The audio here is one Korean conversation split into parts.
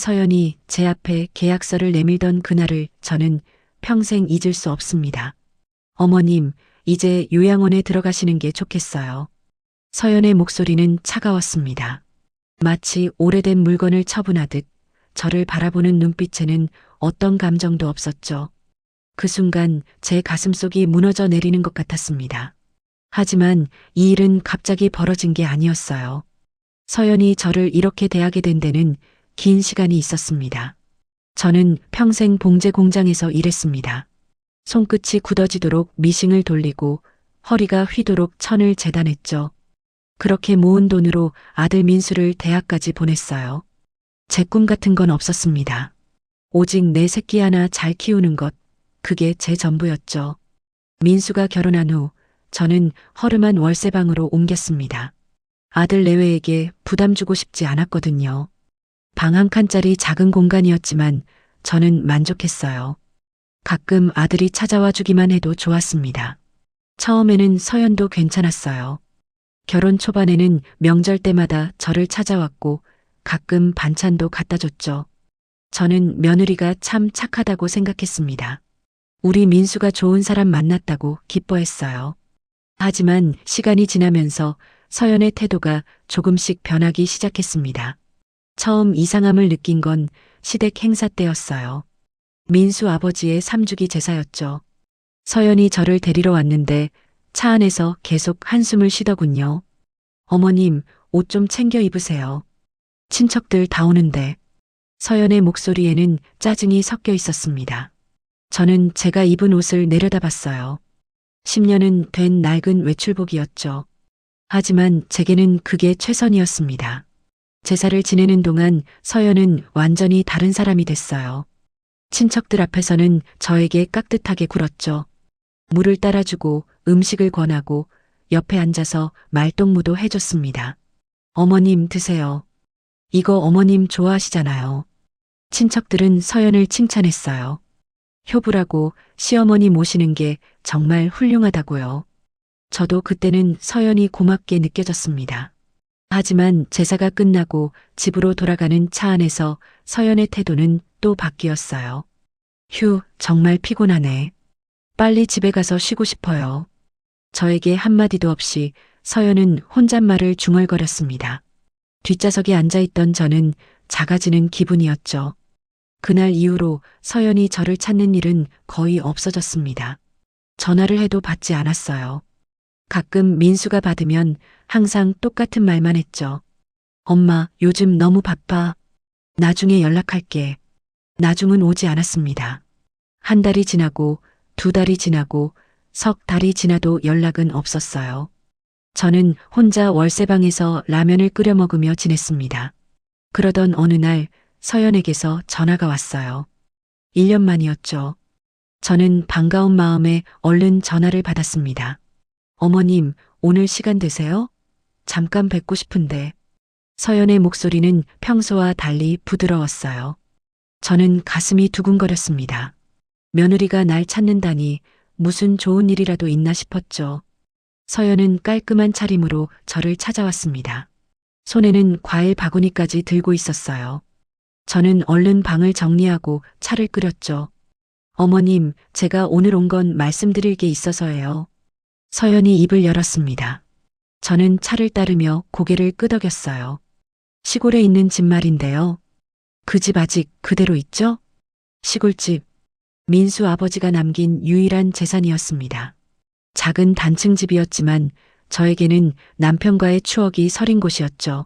서연이 제 앞에 계약서를 내밀던 그날을 저는 평생 잊을 수 없습니다. 어머님, 이제 요양원에 들어가시는 게 좋겠어요. 서연의 목소리는 차가웠습니다. 마치 오래된 물건을 처분하듯 저를 바라보는 눈빛에는 어떤 감정도 없었죠. 그 순간 제 가슴속이 무너져 내리는 것 같았습니다. 하지만 이 일은 갑자기 벌어진 게 아니었어요. 서연이 저를 이렇게 대하게 된 데는 긴 시간이 있었습니다. 저는 평생 봉제 공장에서 일했습니다. 손끝이 굳어지도록 미싱을 돌리고 허리가 휘도록 천을 재단했죠. 그렇게 모은 돈으로 아들 민수를 대학까지 보냈어요. 제 꿈 같은 건 없었습니다. 오직 내 새끼 하나 잘 키우는 것, 그게 제 전부였죠. 민수가 결혼한 후 저는 허름한 월세방으로 옮겼습니다. 아들 내외에게 부담 주고 싶지 않았거든요. 방 한 칸짜리 작은 공간이었지만 저는 만족했어요. 가끔 아들이 찾아와 주기만 해도 좋았습니다. 처음에는 서연도 괜찮았어요. 결혼 초반에는 명절 때마다 저를 찾아왔고 가끔 반찬도 갖다 줬죠. 저는 며느리가 참 착하다고 생각했습니다. 우리 민수가 좋은 사람 만났다고 기뻐했어요. 하지만 시간이 지나면서 서연의 태도가 조금씩 변하기 시작했습니다. 처음 이상함을 느낀 건 시댁 행사 때였어요. 민수 아버지의 3주기 제사였죠. 서연이 저를 데리러 왔는데 차 안에서 계속 한숨을 쉬더군요. 어머님, 옷 좀 챙겨 입으세요. 친척들 다 오는데. 서연의 목소리에는 짜증이 섞여 있었습니다. 저는 제가 입은 옷을 내려다봤어요. 10년은 된 낡은 외출복이었죠. 하지만 제게는 그게 최선이었습니다. 제사를 지내는 동안 서연은 완전히 다른 사람이 됐어요. 친척들 앞에서는 저에게 깍듯하게 굴었죠. 물을 따라주고 음식을 권하고 옆에 앉아서 말동무도 해줬습니다. 어머님 드세요. 이거 어머님 좋아하시잖아요. 친척들은 서연을 칭찬했어요. 효부라고 시어머니 모시는 게 정말 훌륭하다고요. 저도 그때는 서연이 고맙게 느껴졌습니다. 하지만 제사가 끝나고 집으로 돌아가는 차 안에서 서연의 태도는 또 바뀌었어요. 휴, 정말 피곤하네. 빨리 집에 가서 쉬고 싶어요. 저에게 한마디도 없이 서연은 혼잣말을 중얼거렸습니다. 뒷좌석에 앉아있던 저는 작아지는 기분이었죠. 그날 이후로 서연이 저를 찾는 일은 거의 없어졌습니다. 전화를 해도 받지 않았어요. 가끔 민수가 받으면 항상 똑같은 말만 했죠. 엄마, 요즘 너무 바빠. 나중에 연락할게. 나중은 오지 않았습니다. 한 달이 지나고 2달이 지나고 석 달이 지나도 연락은 없었어요. 저는 혼자 월세방에서 라면을 끓여 먹으며 지냈습니다. 그러던 어느 날 서연에게서 전화가 왔어요. 1년 만이었죠. 저는 반가운 마음에 얼른 전화를 받았습니다. 어머님, 오늘 시간 되세요? 잠깐 뵙고 싶은데. 서연의 목소리는 평소와 달리 부드러웠어요. 저는 가슴이 두근거렸습니다. 며느리가 날 찾는다니 무슨 좋은 일이라도 있나 싶었죠. 서연은 깔끔한 차림으로 저를 찾아왔습니다. 손에는 과일 바구니까지 들고 있었어요. 저는 얼른 방을 정리하고 차를 끓였죠. 어머님, 제가 오늘 온 건 말씀드릴 게 있어서예요. 서연이 입을 열었습니다. 저는 차를 따르며 고개를 끄덕였어요. 시골에 있는 집 말인데요. 그 집 아직 그대로 있죠? 시골집, 민수 아버지가 남긴 유일한 재산이었습니다. 작은 단층 집이었지만 저에게는 남편과의 추억이 서린 곳이었죠.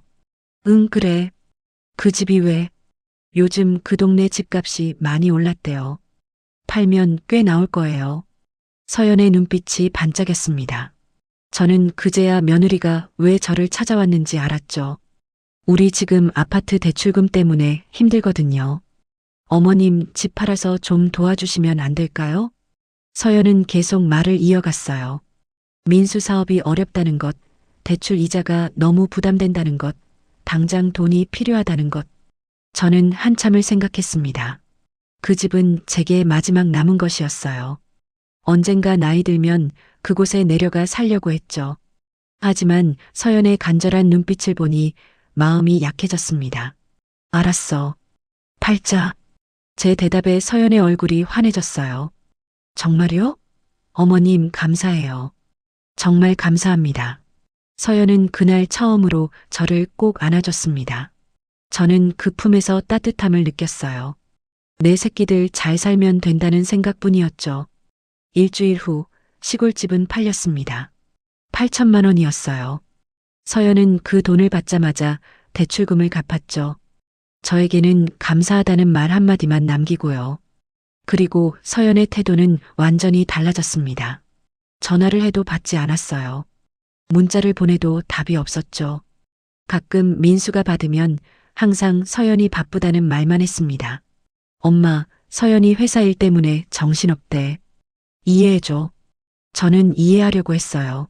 응, 그래. 그 집이 왜? 요즘 그 동네 집값이 많이 올랐대요. 팔면 꽤 나올 거예요. 서연의 눈빛이 반짝였습니다. 저는 그제야 며느리가 왜 저를 찾아왔는지 알았죠. 우리 지금 아파트 대출금 때문에 힘들거든요. 어머님 집 팔아서 좀 도와주시면 안 될까요? 서연은 계속 말을 이어갔어요. 민수 사업이 어렵다는 것, 대출 이자가 너무 부담된다는 것, 당장 돈이 필요하다는 것. 저는 한참을 생각했습니다. 그 집은 제게 마지막 남은 것이었어요. 언젠가 나이 들면 그곳에 내려가 살려고 했죠. 하지만 서연의 간절한 눈빛을 보니 마음이 약해졌습니다. 알았어. 팔자. 제 대답에 서연의 얼굴이 환해졌어요. 정말요? 어머님, 감사해요. 정말 감사합니다. 서연은 그날 처음으로 저를 꼭 안아줬습니다. 저는 그 품에서 따뜻함을 느꼈어요. 내 새끼들 잘 살면 된다는 생각뿐이었죠. 일주일 후 시골집은 팔렸습니다. 8천만 원이었어요. 서연은 그 돈을 받자마자 대출금을 갚았죠. 저에게는 감사하다는 말 한마디만 남기고요. 그리고 서연의 태도는 완전히 달라졌습니다. 전화를 해도 받지 않았어요. 문자를 보내도 답이 없었죠. 가끔 민수가 받으면 항상 서연이 바쁘다는 말만 했습니다. 엄마, 서연이 회사 일 때문에 정신없대. 이해해줘. 저는 이해하려고 했어요.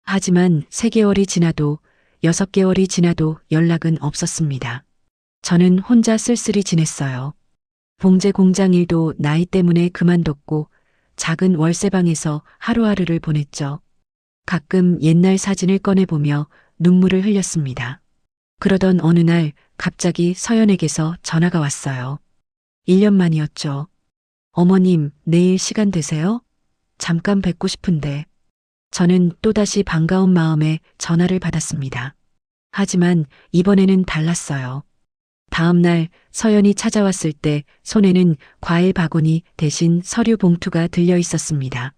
하지만 3개월이 지나도 6개월이 지나도 연락은 없었습니다. 저는 혼자 쓸쓸히 지냈어요. 봉제 공장 일도 나이 때문에 그만뒀고 작은 월세방에서 하루하루를 보냈죠. 가끔 옛날 사진을 꺼내보며 눈물을 흘렸습니다. 그러던 어느 날 갑자기 서연에게서 전화가 왔어요. 1년 만이었죠. 어머님, 내일 시간 되세요? 잠깐 뵙고 싶은데. 저는 또다시 반가운 마음에 전화를 받았습니다. 하지만 이번에는 달랐어요. 다음 날 서연이 찾아왔을 때 손에는 과일 바구니 대신 서류 봉투가 들려 있었습니다.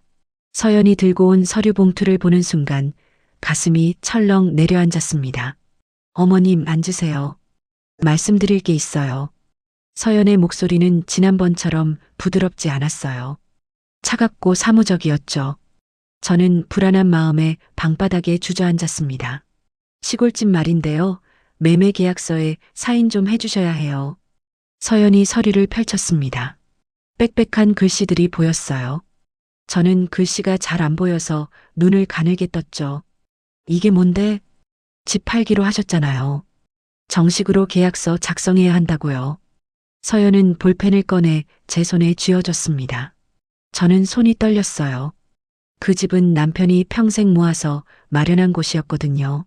서연이 들고 온 서류 봉투를 보는 순간 가슴이 철렁 내려앉았습니다. 어머님, 앉으세요. 말씀드릴 게 있어요. 서연의 목소리는 지난번처럼 부드럽지 않았어요. 차갑고 사무적이었죠. 저는 불안한 마음에 방바닥에 주저앉았습니다. 시골집 말인데요. 매매 계약서에 사인 좀 해주셔야 해요. 서연이 서류를 펼쳤습니다. 빽빽한 글씨들이 보였어요. 저는 글씨가 잘 안 보여서 눈을 가늘게 떴죠. 이게 뭔데? 집 팔기로 하셨잖아요. 정식으로 계약서 작성해야 한다고요. 서연은 볼펜을 꺼내 제 손에 쥐어줬습니다. 저는 손이 떨렸어요. 그 집은 남편이 평생 모아서 마련한 곳이었거든요.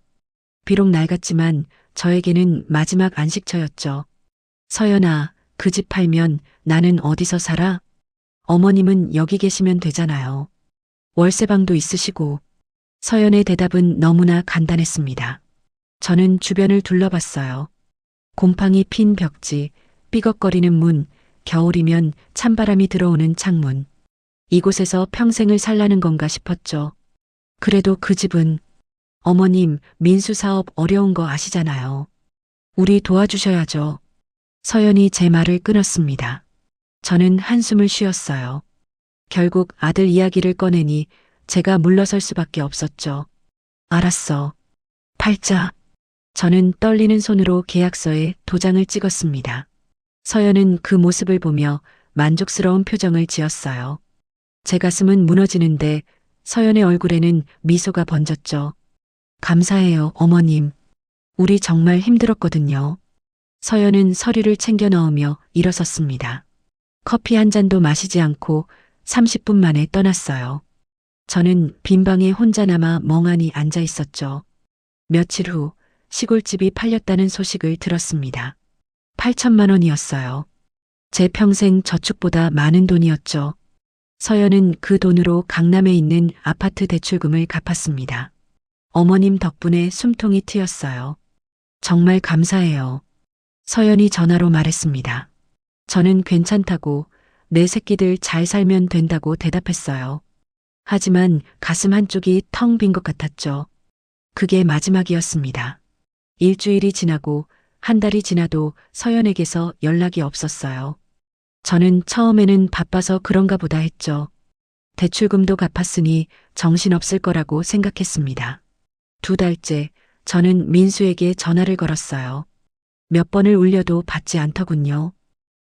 비록 낡았지만 저에게는 마지막 안식처였죠. 서연아, 그 집 팔면 나는 어디서 살아? 어머님은 여기 계시면 되잖아요. 월세방도 있으시고. 서연의 대답은 너무나 간단했습니다. 저는 주변을 둘러봤어요. 곰팡이 핀 벽지, 삐걱거리는 문, 겨울이면 찬바람이 들어오는 창문. 이곳에서 평생을 살라는 건가 싶었죠. 그래도 그 집은 어머님, 민수 사업 어려운 거 아시잖아요. 우리 도와주셔야죠. 서연이 제 말을 끊었습니다. 저는 한숨을 쉬었어요. 결국 아들 이야기를 꺼내니 제가 물러설 수밖에 없었죠. 알았어. 팔자. 저는 떨리는 손으로 계약서에 도장을 찍었습니다. 서연은 그 모습을 보며 만족스러운 표정을 지었어요. 제 가슴은 무너지는데 서연의 얼굴에는 미소가 번졌죠. 감사해요, 어머님. 우리 정말 힘들었거든요. 서연은 서류를 챙겨 넣으며 일어섰습니다. 커피 한 잔도 마시지 않고 30분 만에 떠났어요. 저는 빈 방에 혼자 남아 멍하니 앉아 있었죠. 며칠 후 시골집이 팔렸다는 소식을 들었습니다. 8천만 원이었어요. 제 평생 저축보다 많은 돈이었죠. 서연은 그 돈으로 강남에 있는 아파트 대출금을 갚았습니다. 어머님 덕분에 숨통이 트였어요. 정말 감사해요. 서연이 전화로 말했습니다. 저는 괜찮다고, 내 새끼들 잘 살면 된다고 대답했어요. 하지만 가슴 한쪽이 텅 빈 것 같았죠. 그게 마지막이었습니다. 일주일이 지나고 한 달이 지나도 서연에게서 연락이 없었어요. 저는 처음에는 바빠서 그런가 보다 했죠. 대출금도 갚았으니 정신없을 거라고 생각했습니다. 2달째 저는 민수에게 전화를 걸었어요. 몇 번을 울려도 받지 않더군요.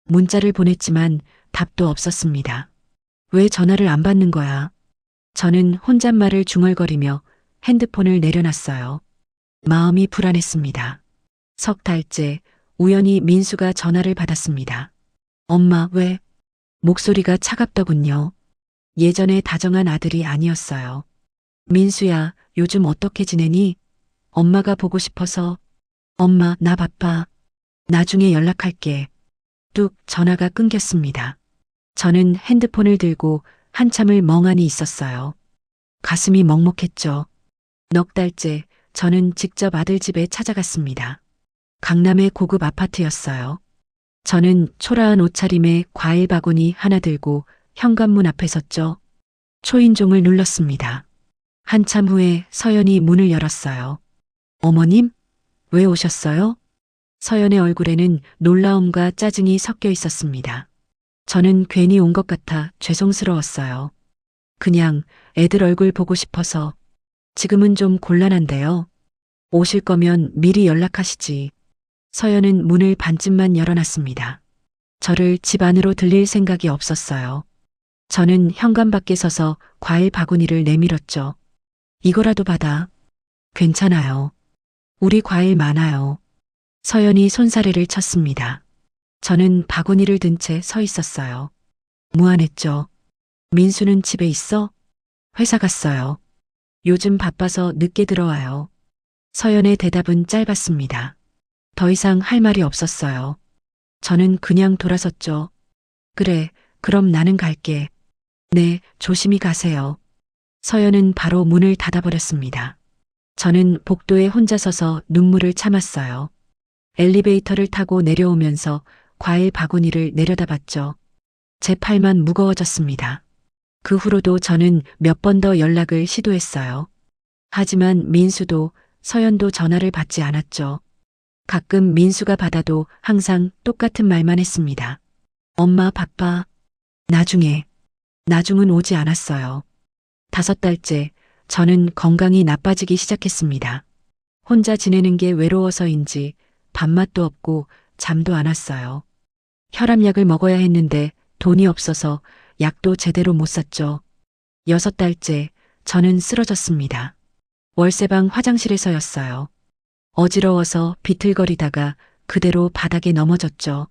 문자를 보냈지만 답도 없었습니다. 왜 전화를 안 받는 거야? 저는 혼잣말을 중얼거리며 핸드폰을 내려놨어요. 마음이 불안했습니다. 3달째 우연히 민수가 전화를 받았습니다. 엄마, 왜? 목소리가 차갑더군요. 예전에 다정한 아들이 아니었어요. 민수야, 요즘 어떻게 지내니? 엄마가 보고 싶어서. 엄마, 나 바빠. 나중에 연락할게. 뚝 전화가 끊겼습니다. 저는 핸드폰을 들고 한참을 멍하니 있었어요. 가슴이 먹먹했죠. 넉 달째 저는 직접 아들 집에 찾아갔습니다. 강남의 고급 아파트였어요. 저는 초라한 옷차림에 과일 바구니 하나 들고 현관문 앞에 섰죠. 초인종을 눌렀습니다. 한참 후에 서연이 문을 열었어요. 어머님? 왜 오셨어요? 서연의 얼굴에는 놀라움과 짜증이 섞여 있었습니다. 저는 괜히 온 것 같아 죄송스러웠어요. 그냥 애들 얼굴 보고 싶어서. 지금은 좀 곤란한데요. 오실 거면 미리 연락하시지. 서연은 문을 반쯤만 열어놨습니다. 저를 집 안으로 들릴 생각이 없었어요. 저는 현관 밖에 서서 과일 바구니를 내밀었죠. 이거라도 받아. 괜찮아요. 우리 과일 많아요. 서연이 손사래를 쳤습니다. 저는 바구니를 든 채 서 있었어요. 무안했죠. 민수는 집에 있어? 회사 갔어요. 요즘 바빠서 늦게 들어와요. 서연의 대답은 짧았습니다. 더 이상 할 말이 없었어요. 저는 그냥 돌아섰죠. 그래, 그럼 나는 갈게. 네, 조심히 가세요. 서연은 바로 문을 닫아버렸습니다. 저는 복도에 혼자 서서 눈물을 참았어요. 엘리베이터를 타고 내려오면서 과일 바구니를 내려다봤죠. 제 팔만 무거워졌습니다. 그 후로도 저는 몇 번 더 연락을 시도했어요. 하지만 민수도 서연도 전화를 받지 않았죠. 가끔 민수가 받아도 항상 똑같은 말만 했습니다. 엄마 바빠. 나중은 오지 않았어요. 5달째 저는 건강이 나빠지기 시작했습니다. 혼자 지내는 게 외로워서인지 밥맛도 없고 잠도 안 왔어요. 혈압약을 먹어야 했는데 돈이 없어서 약도 제대로 못 샀죠. 6달째 저는 쓰러졌습니다. 월세방 화장실에서였어요. 어지러워서 비틀거리다가 그대로 바닥에 넘어졌죠.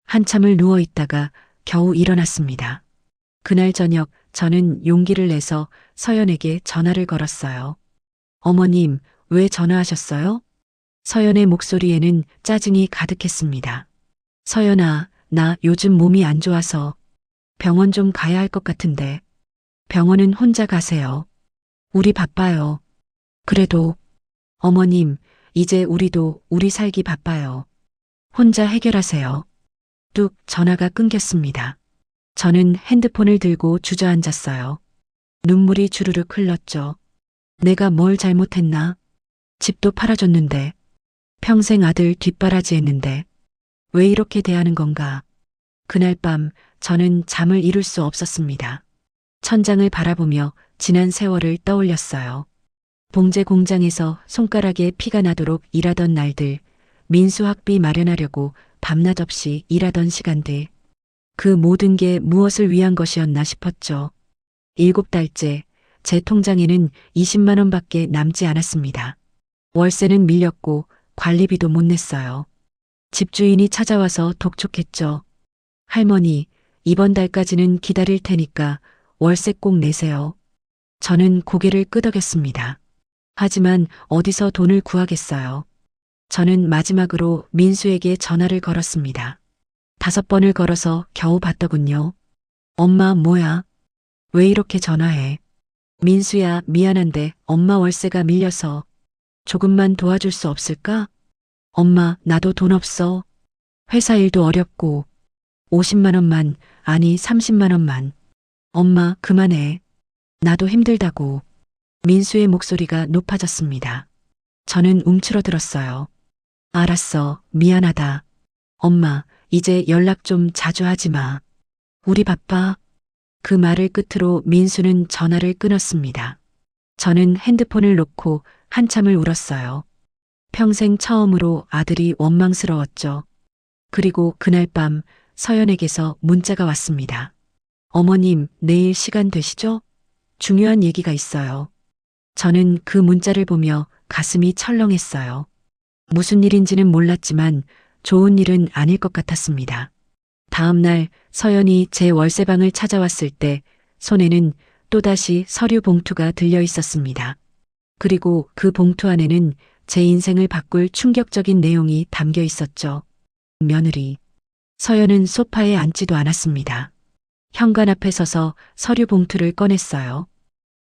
한참을 누워 있다가 겨우 일어났습니다. 그날 저녁 저는 용기를 내서 서연에게 전화를 걸었어요. 어머님, 왜 전화하셨어요? 서연의 목소리에는 짜증이 가득했습니다. 서연아, 나 요즘 몸이 안 좋아서 병원 좀 가야 할 것 같은데. 병원은 혼자 가세요. 우리 바빠요. 그래도 어머님, 이제 우리도 우리 살기 바빠요. 혼자 해결하세요. 뚝 전화가 끊겼습니다. 저는 핸드폰을 들고 주저앉았어요. 눈물이 주르륵 흘렀죠. 내가 뭘 잘못했나? 집도 팔아줬는데, 평생 아들 뒷바라지 했는데, 왜 이렇게 대하는 건가? 그날 밤 저는 잠을 이룰 수 없었습니다. 천장을 바라보며 지난 세월을 떠올렸어요. 봉제 공장에서 손가락에 피가 나도록 일하던 날들, 민수 학비 마련하려고 밤낮 없이 일하던 시간들, 그 모든 게 무엇을 위한 것이었나 싶었죠. 7달째 제 통장에는 20만 원밖에 남지 않았습니다. 월세는 밀렸고 관리비도 못 냈어요. 집주인이 찾아와서 독촉했죠. 할머니, 이번 달까지는 기다릴 테니까 월세 꼭 내세요. 저는 고개를 끄덕였습니다. 하지만 어디서 돈을 구하겠어요. 저는 마지막으로 민수에게 전화를 걸었습니다. 5번을 걸어서 겨우 받더군요. 엄마 뭐야? 왜 이렇게 전화해? 민수야, 미안한데 엄마 월세가 밀려서 조금만 도와줄 수 없을까? 엄마, 나도 돈 없어. 회사 일도 어렵고 50만 원만, 아니 30만 원만. 엄마, 그만해. 나도 힘들다고. 민수의 목소리가 높아졌습니다. 저는 움츠러들었어요. 알았어, 미안하다. 엄마, 이제 연락 좀 자주 하지 마. 우리 바빠. 그 말을 끝으로 민수는 전화를 끊었습니다. 저는 핸드폰을 놓고 한참을 울었어요. 평생 처음으로 아들이 원망스러웠죠. 그리고 그날 밤 서연에게서 문자가 왔습니다. 어머님, 내일 시간 되시죠? 중요한 얘기가 있어요. 저는 그 문자를 보며 가슴이 철렁했어요. 무슨 일인지는 몰랐지만 좋은 일은 아닐 것 같았습니다. 다음 날 서연이 제 월세방을 찾아왔을 때 손에는 또다시 서류 봉투가 들려 있었습니다. 그리고 그 봉투 안에는 제 인생을 바꿀 충격적인 내용이 담겨 있었죠. 며느리. 서연은 소파에 앉지도 않았습니다. 현관 앞에 서서 서류 봉투를 꺼냈어요.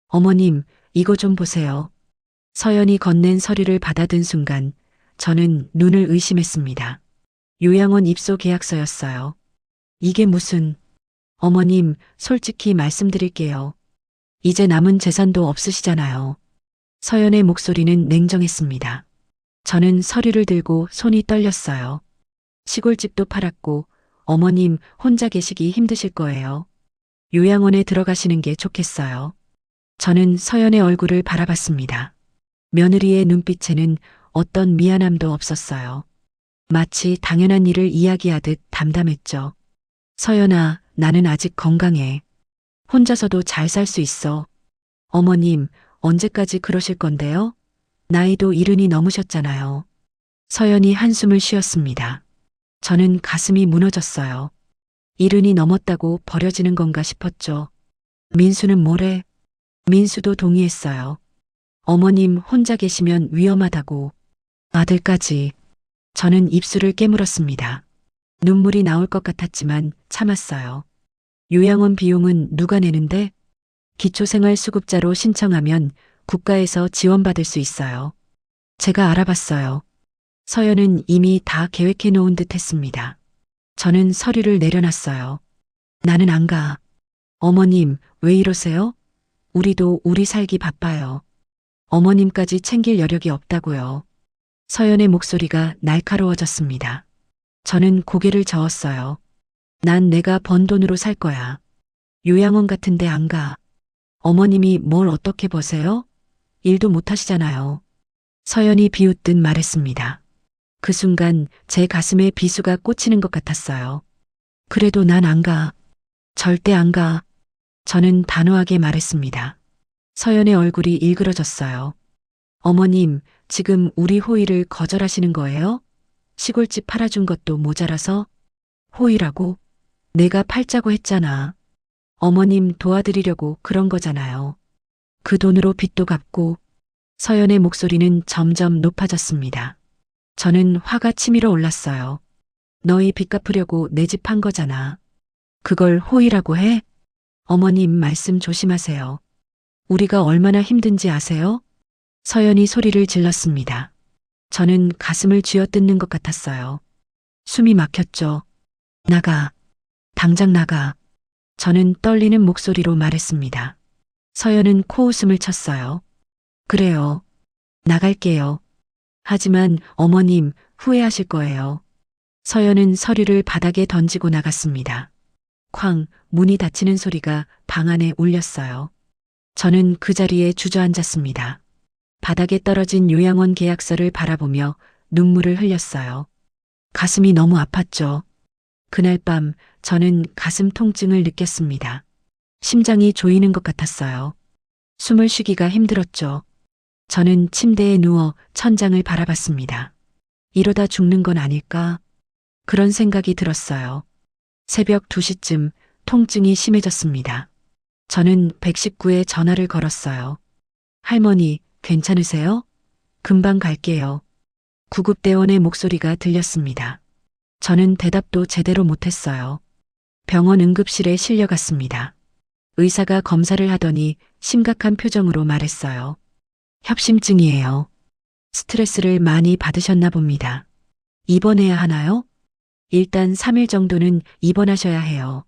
어머님, 이거 좀 보세요. 서연이 건넨 서류를 받아든 순간 저는 눈을 의심했습니다. 요양원 입소 계약서였어요. 이게 무슨... 어머님, 솔직히 말씀드릴게요. 이제 남은 재산도 없으시잖아요. 서연의 목소리는 냉정했습니다. 저는 서류를 들고 손이 떨렸어요. 시골집도 팔았고 어머님 혼자 계시기 힘드실 거예요. 요양원에 들어가시는 게 좋겠어요. 저는 서연의 얼굴을 바라봤습니다. 며느리의 눈빛에는 어떤 미안함도 없었어요. 마치 당연한 일을 이야기하듯 담담했죠. 서연아, 나는 아직 건강해. 혼자서도 잘 살 수 있어. 어머님, 언제까지 그러실 건데요? 나이도 70이 넘으셨잖아요. 서연이 한숨을 쉬었습니다. 저는 가슴이 무너졌어요. 70이 넘었다고 버려지는 건가 싶었죠. 민수는 뭐래? 민수도 동의했어요. 어머님 혼자 계시면 위험하다고. 아들까지. 저는 입술을 깨물었습니다. 눈물이 나올 것 같았지만 참았어요. 요양원 비용은 누가 내는데? 기초생활수급자로 신청하면 국가에서 지원받을 수 있어요. 제가 알아봤어요. 서연은 이미 다 계획해 놓은 듯 했습니다. 저는 서류를 내려놨어요. 나는 안 가. 어머님, 왜 이러세요? 우리도 우리 살기 바빠요. 어머님까지 챙길 여력이 없다고요. 서연의 목소리가 날카로워졌습니다. 저는 고개를 저었어요. 난 내가 번 돈으로 살 거야. 요양원 같은데 안 가. 어머님이 뭘 어떻게 버세요? 일도 못 하시잖아요. 서연이 비웃듯 말했습니다. 그 순간 제 가슴에 비수가 꽂히는 것 같았어요. 그래도 난 안 가. 절대 안 가. 저는 단호하게 말했습니다. 서연의 얼굴이 일그러졌어요. 어머님, 지금 우리 호의를 거절하시는 거예요? 시골집 팔아준 것도 모자라서? 호의라고? 내가 팔자고 했잖아. 어머님 도와드리려고 그런 거잖아요. 그 돈으로 빚도 갚고. 서연의 목소리는 점점 높아졌습니다. 저는 화가 치밀어 올랐어요. 너희 빚 갚으려고 내 집 판 거잖아. 그걸 호의라고 해? 어머님 말씀 조심하세요. 우리가 얼마나 힘든지 아세요? 서연이 소리를 질렀습니다. 저는 가슴을 쥐어뜯는 것 같았어요. 숨이 막혔죠. 나가. 당장 나가. 저는 떨리는 목소리로 말했습니다. 서연은 코웃음을 쳤어요. 그래요. 나갈게요. 하지만 어머님 후회하실 거예요. 서연은 서류를 바닥에 던지고 나갔습니다. 쾅, 문이 닫히는 소리가 방 안에 울렸어요. 저는 그 자리에 주저앉았습니다. 바닥에 떨어진 요양원 계약서를 바라보며 눈물을 흘렸어요. 가슴이 너무 아팠죠. 그날 밤 저는 가슴 통증을 느꼈습니다. 심장이 조이는 것 같았어요. 숨을 쉬기가 힘들었죠. 저는 침대에 누워 천장을 바라봤습니다. 이러다 죽는 건 아닐까? 그런 생각이 들었어요. 새벽 2시쯤 통증이 심해졌습니다. 저는 119에 전화를 걸었어요. 할머니, 괜찮으세요? 금방 갈게요. 구급대원의 목소리가 들렸습니다. 저는 대답도 제대로 못했어요. 병원 응급실에 실려갔습니다. 의사가 검사를 하더니 심각한 표정으로 말했어요. 협심증이에요. 스트레스를 많이 받으셨나 봅니다. 입원해야 하나요? 일단 3일 정도는 입원하셔야 해요.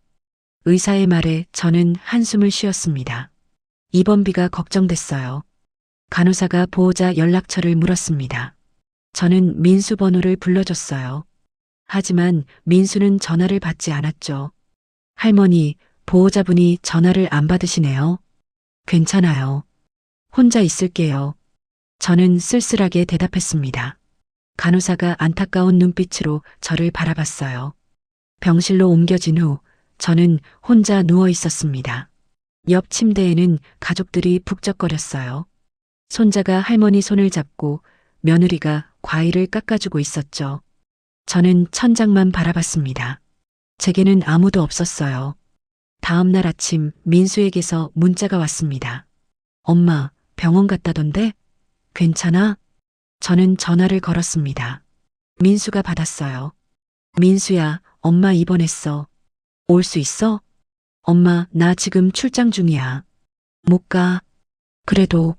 의사의 말에 저는 한숨을 쉬었습니다. 입원비가 걱정됐어요. 간호사가 보호자 연락처를 물었습니다. 저는 민수 번호를 불러줬어요. 하지만 민수는 전화를 받지 않았죠. 할머니, 보호자분이 전화를 안 받으시네요. 괜찮아요. 혼자 있을게요. 저는 쓸쓸하게 대답했습니다. 간호사가 안타까운 눈빛으로 저를 바라봤어요. 병실로 옮겨진 후 저는 혼자 누워 있었습니다. 옆 침대에는 가족들이 북적거렸어요. 손자가 할머니 손을 잡고 며느리가 과일을 깎아주고 있었죠. 저는 천장만 바라봤습니다. 제게는 아무도 없었어요. 다음 날 아침 민수에게서 문자가 왔습니다. 엄마, 병원 갔다던데? 괜찮아? 저는 전화를 걸었습니다. 민수가 받았어요. 민수야, 엄마 입원했어. 올 수 있어? 엄마, 나 지금 출장 중이야. 못 가. 그래도,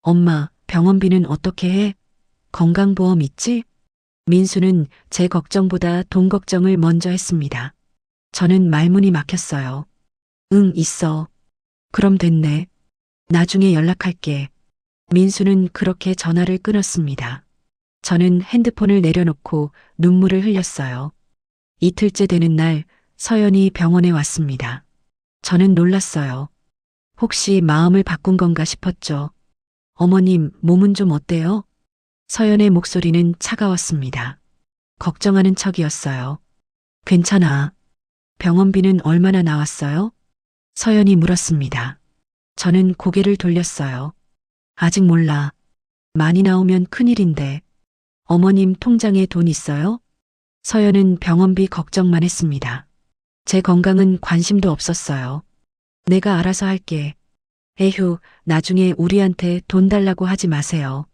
엄마, 병원비는 어떻게 해? 건강보험 있지? 민수는 제 걱정보다 돈 걱정을 먼저 했습니다. 저는 말문이 막혔어요. 응, 있어. 그럼 됐네. 나중에 연락할게. 민수는 그렇게 전화를 끊었습니다. 저는 핸드폰을 내려놓고 눈물을 흘렸어요. 이틀째 되는 날 서연이 병원에 왔습니다. 저는 놀랐어요. 혹시 마음을 바꾼 건가 싶었죠. 어머님, 몸은 좀 어때요? 서연의 목소리는 차가웠습니다. 걱정하는 척이었어요. 괜찮아. 병원비는 얼마나 나왔어요? 서연이 물었습니다. 저는 고개를 돌렸어요. 아직 몰라. 많이 나오면 큰일인데. 어머님 통장에 돈 있어요? 서연은 병원비 걱정만 했습니다. 제 건강은 관심도 없었어요. 내가 알아서 할게. 에휴, 나중에 우리한테 돈 달라고 하지 마세요.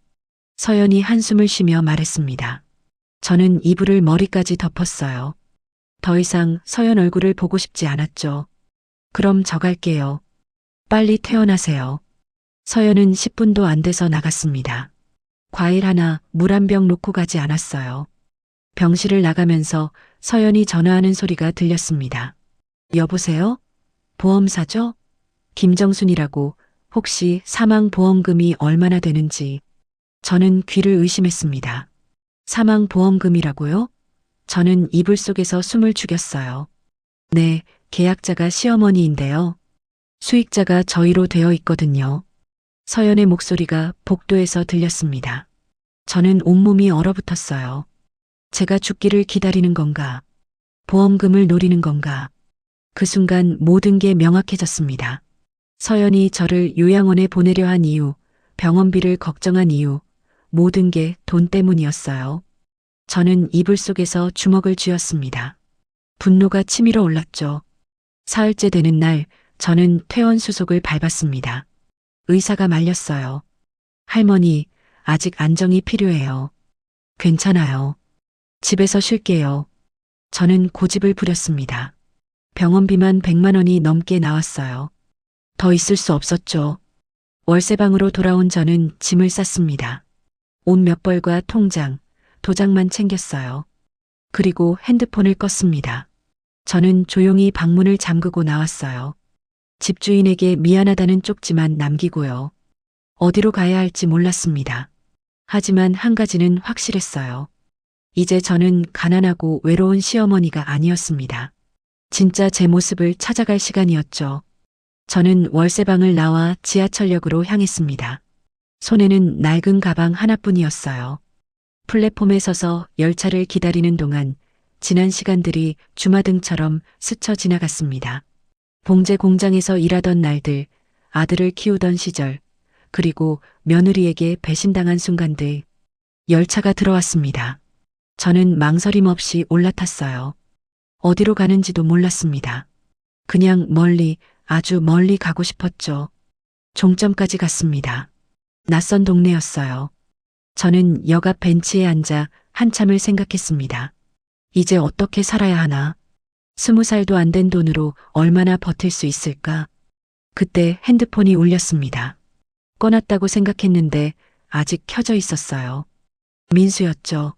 서연이 한숨을 쉬며 말했습니다. 저는 이불을 머리까지 덮었어요. 더 이상 서연 얼굴을 보고 싶지 않았죠. 그럼 저 갈게요. 빨리 퇴원하세요. 서연은 10분도 안 돼서 나갔습니다. 과일 하나, 물 한 병 놓고 가지 않았어요. 병실을 나가면서 서연이 전화하는 소리가 들렸습니다. 여보세요? 보험사죠? 김정순이라고. 혹시 사망보험금이 얼마나 되는지. 저는 귀를 의심했습니다. 사망보험금이라고요? 저는 이불 속에서 숨을 죽였어요. 네, 계약자가 시어머니인데요. 수익자가 저희로 되어 있거든요. 서연의 목소리가 복도에서 들렸습니다. 저는 온몸이 얼어붙었어요. 제가 죽기를 기다리는 건가? 보험금을 노리는 건가? 그 순간 모든 게 명확해졌습니다. 서연이 저를 요양원에 보내려 한 이유, 병원비를 걱정한 이유, 모든 게 돈 때문이었어요. 저는 이불 속에서 주먹을 쥐었습니다. 분노가 치밀어 올랐죠. 사흘째 되는 날 저는 퇴원 수속을 밟았습니다. 의사가 말렸어요. 할머니, 아직 안정이 필요해요. 괜찮아요. 집에서 쉴게요. 저는 고집을 부렸습니다. 병원비만 100만 원이 넘게 나왔어요. 더 있을 수 없었죠. 월세방으로 돌아온 저는 짐을 쌌습니다. 옷 몇 벌과 통장, 도장만 챙겼어요. 그리고 핸드폰을 껐습니다. 저는 조용히 방문을 잠그고 나왔어요. 집주인에게 미안하다는 쪽지만 남기고요. 어디로 가야 할지 몰랐습니다. 하지만 한 가지는 확실했어요. 이제 저는 가난하고 외로운 시어머니가 아니었습니다. 진짜 제 모습을 찾아갈 시간이었죠. 저는 월세방을 나와 지하철역으로 향했습니다. 손에는 낡은 가방 하나뿐이었어요. 플랫폼에 서서 열차를 기다리는 동안 지난 시간들이 주마등처럼 스쳐 지나갔습니다. 봉제 공장에서 일하던 날들, 아들을 키우던 시절, 그리고 며느리에게 배신당한 순간들. 열차가 들어왔습니다. 저는 망설임 없이 올라탔어요. 어디로 가는지도 몰랐습니다. 그냥 멀리, 아주 멀리 가고 싶었죠. 종점까지 갔습니다. 낯선 동네였어요. 저는 역 앞 벤치에 앉아 한참을 생각했습니다. 이제 어떻게 살아야 하나? 20살도 안 된 돈으로 얼마나 버틸 수 있을까? 그때 핸드폰이 울렸습니다. 꺼놨다고 생각했는데 아직 켜져 있었어요. 민수였죠.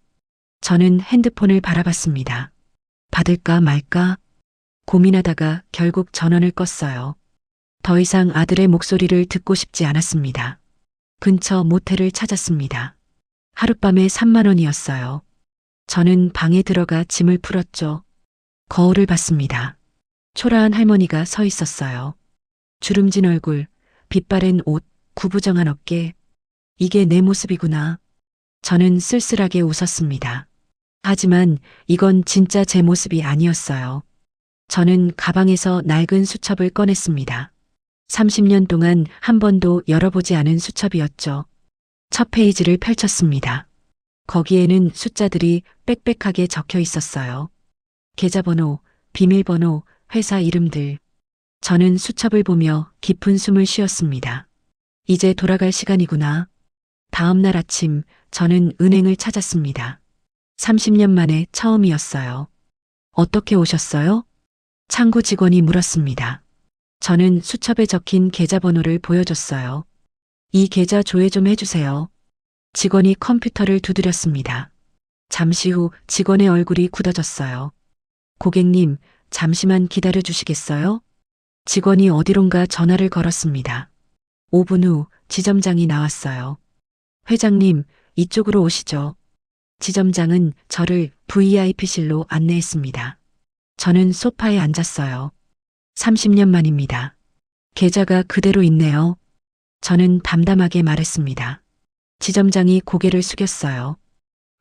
저는 핸드폰을 바라봤습니다. 받을까 말까? 고민하다가 결국 전원을 껐어요. 더 이상 아들의 목소리를 듣고 싶지 않았습니다. 근처 모텔을 찾았습니다. 하룻밤에 3만 원이었어요. 저는 방에 들어가 짐을 풀었죠. 거울을 봤습니다. 초라한 할머니가 서 있었어요. 주름진 얼굴, 빛바랜 옷, 구부정한 어깨. 이게 내 모습이구나. 저는 쓸쓸하게 웃었습니다. 하지만 이건 진짜 제 모습이 아니었어요. 저는 가방에서 낡은 수첩을 꺼냈습니다. 30년 동안 한 번도 열어보지 않은 수첩이었죠. 첫 페이지를 펼쳤습니다. 거기에는 숫자들이 빽빽하게 적혀 있었어요. 계좌번호, 비밀번호, 회사 이름들. 저는 수첩을 보며 깊은 숨을 쉬었습니다. 이제 돌아갈 시간이구나. 다음 날 아침 저는 은행을 찾았습니다. 30년 만에 처음이었어요. 어떻게 오셨어요? 창구 직원이 물었습니다. 저는 수첩에 적힌 계좌번호를 보여줬어요. 이 계좌 조회 좀 해주세요. 직원이 컴퓨터를 두드렸습니다. 잠시 후 직원의 얼굴이 굳어졌어요. 고객님, 잠시만 기다려 주시겠어요? 직원이 어디론가 전화를 걸었습니다. 5분 후 지점장이 나왔어요. 회장님, 이쪽으로 오시죠. 지점장은 저를 VIP실로 안내했습니다. 저는 소파에 앉았어요. 30년 만입니다. 계좌가 그대로 있네요. 저는 담담하게 말했습니다. 지점장이 고개를 숙였어요.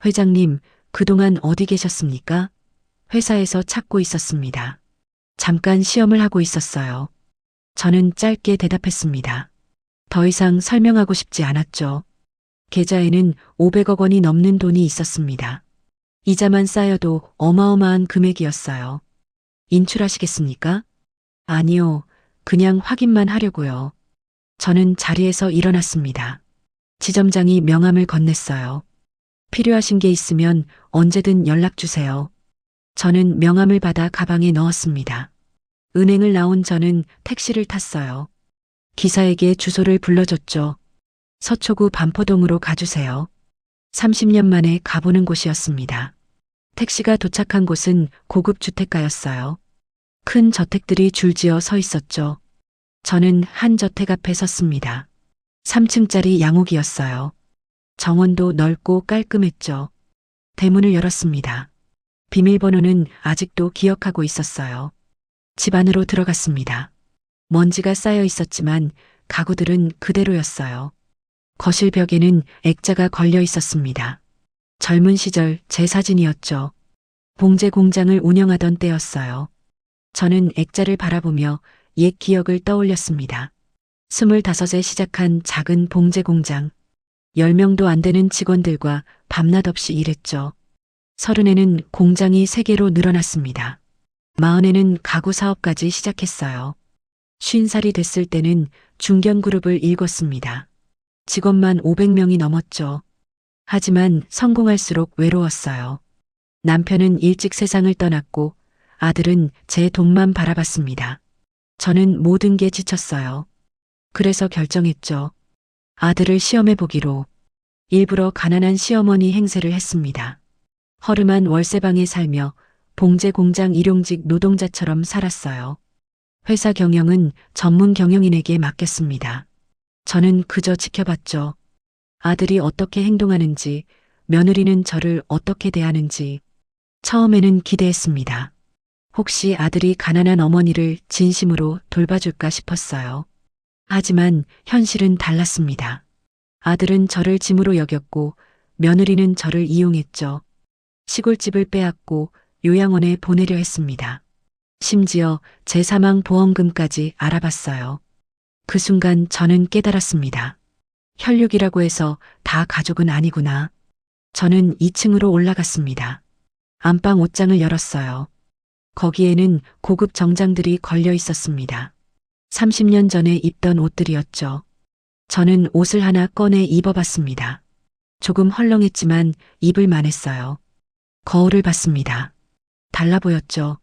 회장님, 그동안 어디 계셨습니까? 회사에서 찾고 있었습니다. 잠깐 시험을 하고 있었어요. 저는 짧게 대답했습니다. 더 이상 설명하고 싶지 않았죠. 계좌에는 500억 원이 넘는 돈이 있었습니다. 이자만 쌓여도 어마어마한 금액이었어요. 인출하시겠습니까? 아니요, 그냥 확인만 하려고요. 저는 자리에서 일어났습니다. 지점장이 명함을 건넸어요. 필요하신 게 있으면 언제든 연락 주세요. 저는 명함을 받아 가방에 넣었습니다. 은행을 나온 저는 택시를 탔어요. 기사에게 주소를 불러줬죠. 서초구 반포동으로 가주세요. 30년 만에 가보는 곳이었습니다. 택시가 도착한 곳은 고급 주택가였어요. 큰 저택들이 줄지어 서 있었죠. 저는 한 저택 앞에 섰습니다. 3층짜리 양옥이었어요. 정원도 넓고 깔끔했죠. 대문을 열었습니다. 비밀번호는 아직도 기억하고 있었어요. 집 안으로 들어갔습니다. 먼지가 쌓여 있었지만 가구들은 그대로였어요. 거실 벽에는 액자가 걸려 있었습니다. 젊은 시절 제 사진이었죠. 봉제 공장을 운영하던 때였어요. 저는 액자를 바라보며 옛 기억을 떠올렸습니다. 25에 시작한 작은 봉제 공장. 10명도 안 되는 직원들과 밤낮 없이 일했죠. 30에는 공장이 3개로 늘어났습니다. 40에는 가구 사업까지 시작했어요. 50살이 됐을 때는 중견그룹을 일궜습니다. 직원만 500명이 넘었죠. 하지만 성공할수록 외로웠어요. 남편은 일찍 세상을 떠났고 아들은 제 돈만 바라봤습니다. 저는 모든 게 지쳤어요. 그래서 결정했죠. 아들을 시험해 보기로. 일부러 가난한 시어머니 행세를 했습니다. 허름한 월세방에 살며 봉제 공장 일용직 노동자처럼 살았어요. 회사 경영은 전문 경영인에게 맡겼습니다. 저는 그저 지켜봤죠. 아들이 어떻게 행동하는지, 며느리는 저를 어떻게 대하는지. 처음에는 기대했습니다. 혹시 아들이 가난한 어머니를 진심으로 돌봐줄까 싶었어요. 하지만 현실은 달랐습니다. 아들은 저를 짐으로 여겼고 며느리는 저를 이용했죠. 시골집을 빼앗고 요양원에 보내려 했습니다. 심지어 제 사망 보험금까지 알아봤어요. 그 순간 저는 깨달았습니다. 혈육이라고 해서 다 가족은 아니구나. 저는 2층으로 올라갔습니다. 안방 옷장을 열었어요. 거기에는 고급 정장들이 걸려 있었습니다. 30년 전에 입던 옷들이었죠. 저는 옷을 하나 꺼내 입어봤습니다. 조금 헐렁했지만 입을 만했어요. 거울을 봤습니다. 달라 보였죠.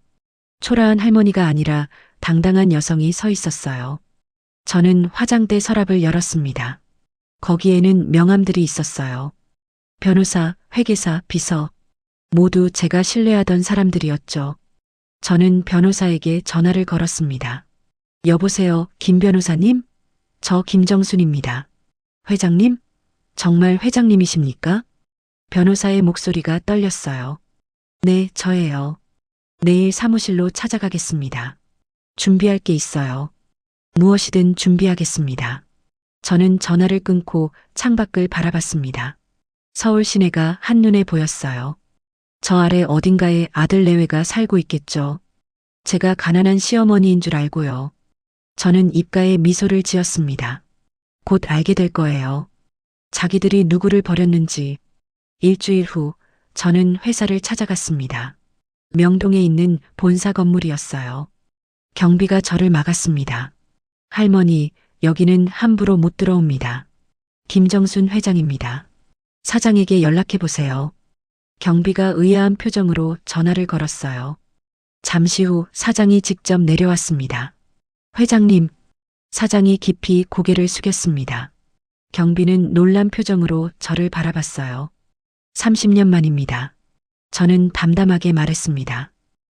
초라한 할머니가 아니라 당당한 여성이 서 있었어요. 저는 화장대 서랍을 열었습니다. 거기에는 명함들이 있었어요. 변호사, 회계사, 비서, 모두 제가 신뢰하던 사람들이었죠. 저는 변호사에게 전화를 걸었습니다. 여보세요, 김 변호사님? 저 김정순입니다. 회장님? 정말 회장님이십니까? 변호사의 목소리가 떨렸어요. 네, 저예요. 내일 사무실로 찾아가겠습니다. 준비할 게 있어요. 무엇이든 준비하겠습니다. 저는 전화를 끊고 창밖을 바라봤습니다. 서울 시내가 한눈에 보였어요. 저 아래 어딘가에 아들 내외가 살고 있겠죠. 제가 가난한 시어머니인 줄 알고요. 저는 입가에 미소를 지었습니다. 곧 알게 될 거예요. 자기들이 누구를 버렸는지. 일주일 후 저는 회사를 찾아갔습니다. 명동에 있는 본사 건물이었어요. 경비가 저를 막았습니다. 할머니, 여기는 함부로 못 들어옵니다. 김정순 회장입니다. 사장에게 연락해 보세요. 경비가 의아한 표정으로 전화를 걸었어요. 잠시 후 사장이 직접 내려왔습니다. 회장님, 사장이 깊이 고개를 숙였습니다. 경비는 놀란 표정으로 저를 바라봤어요. 30년 만입니다. 저는 담담하게 말했습니다.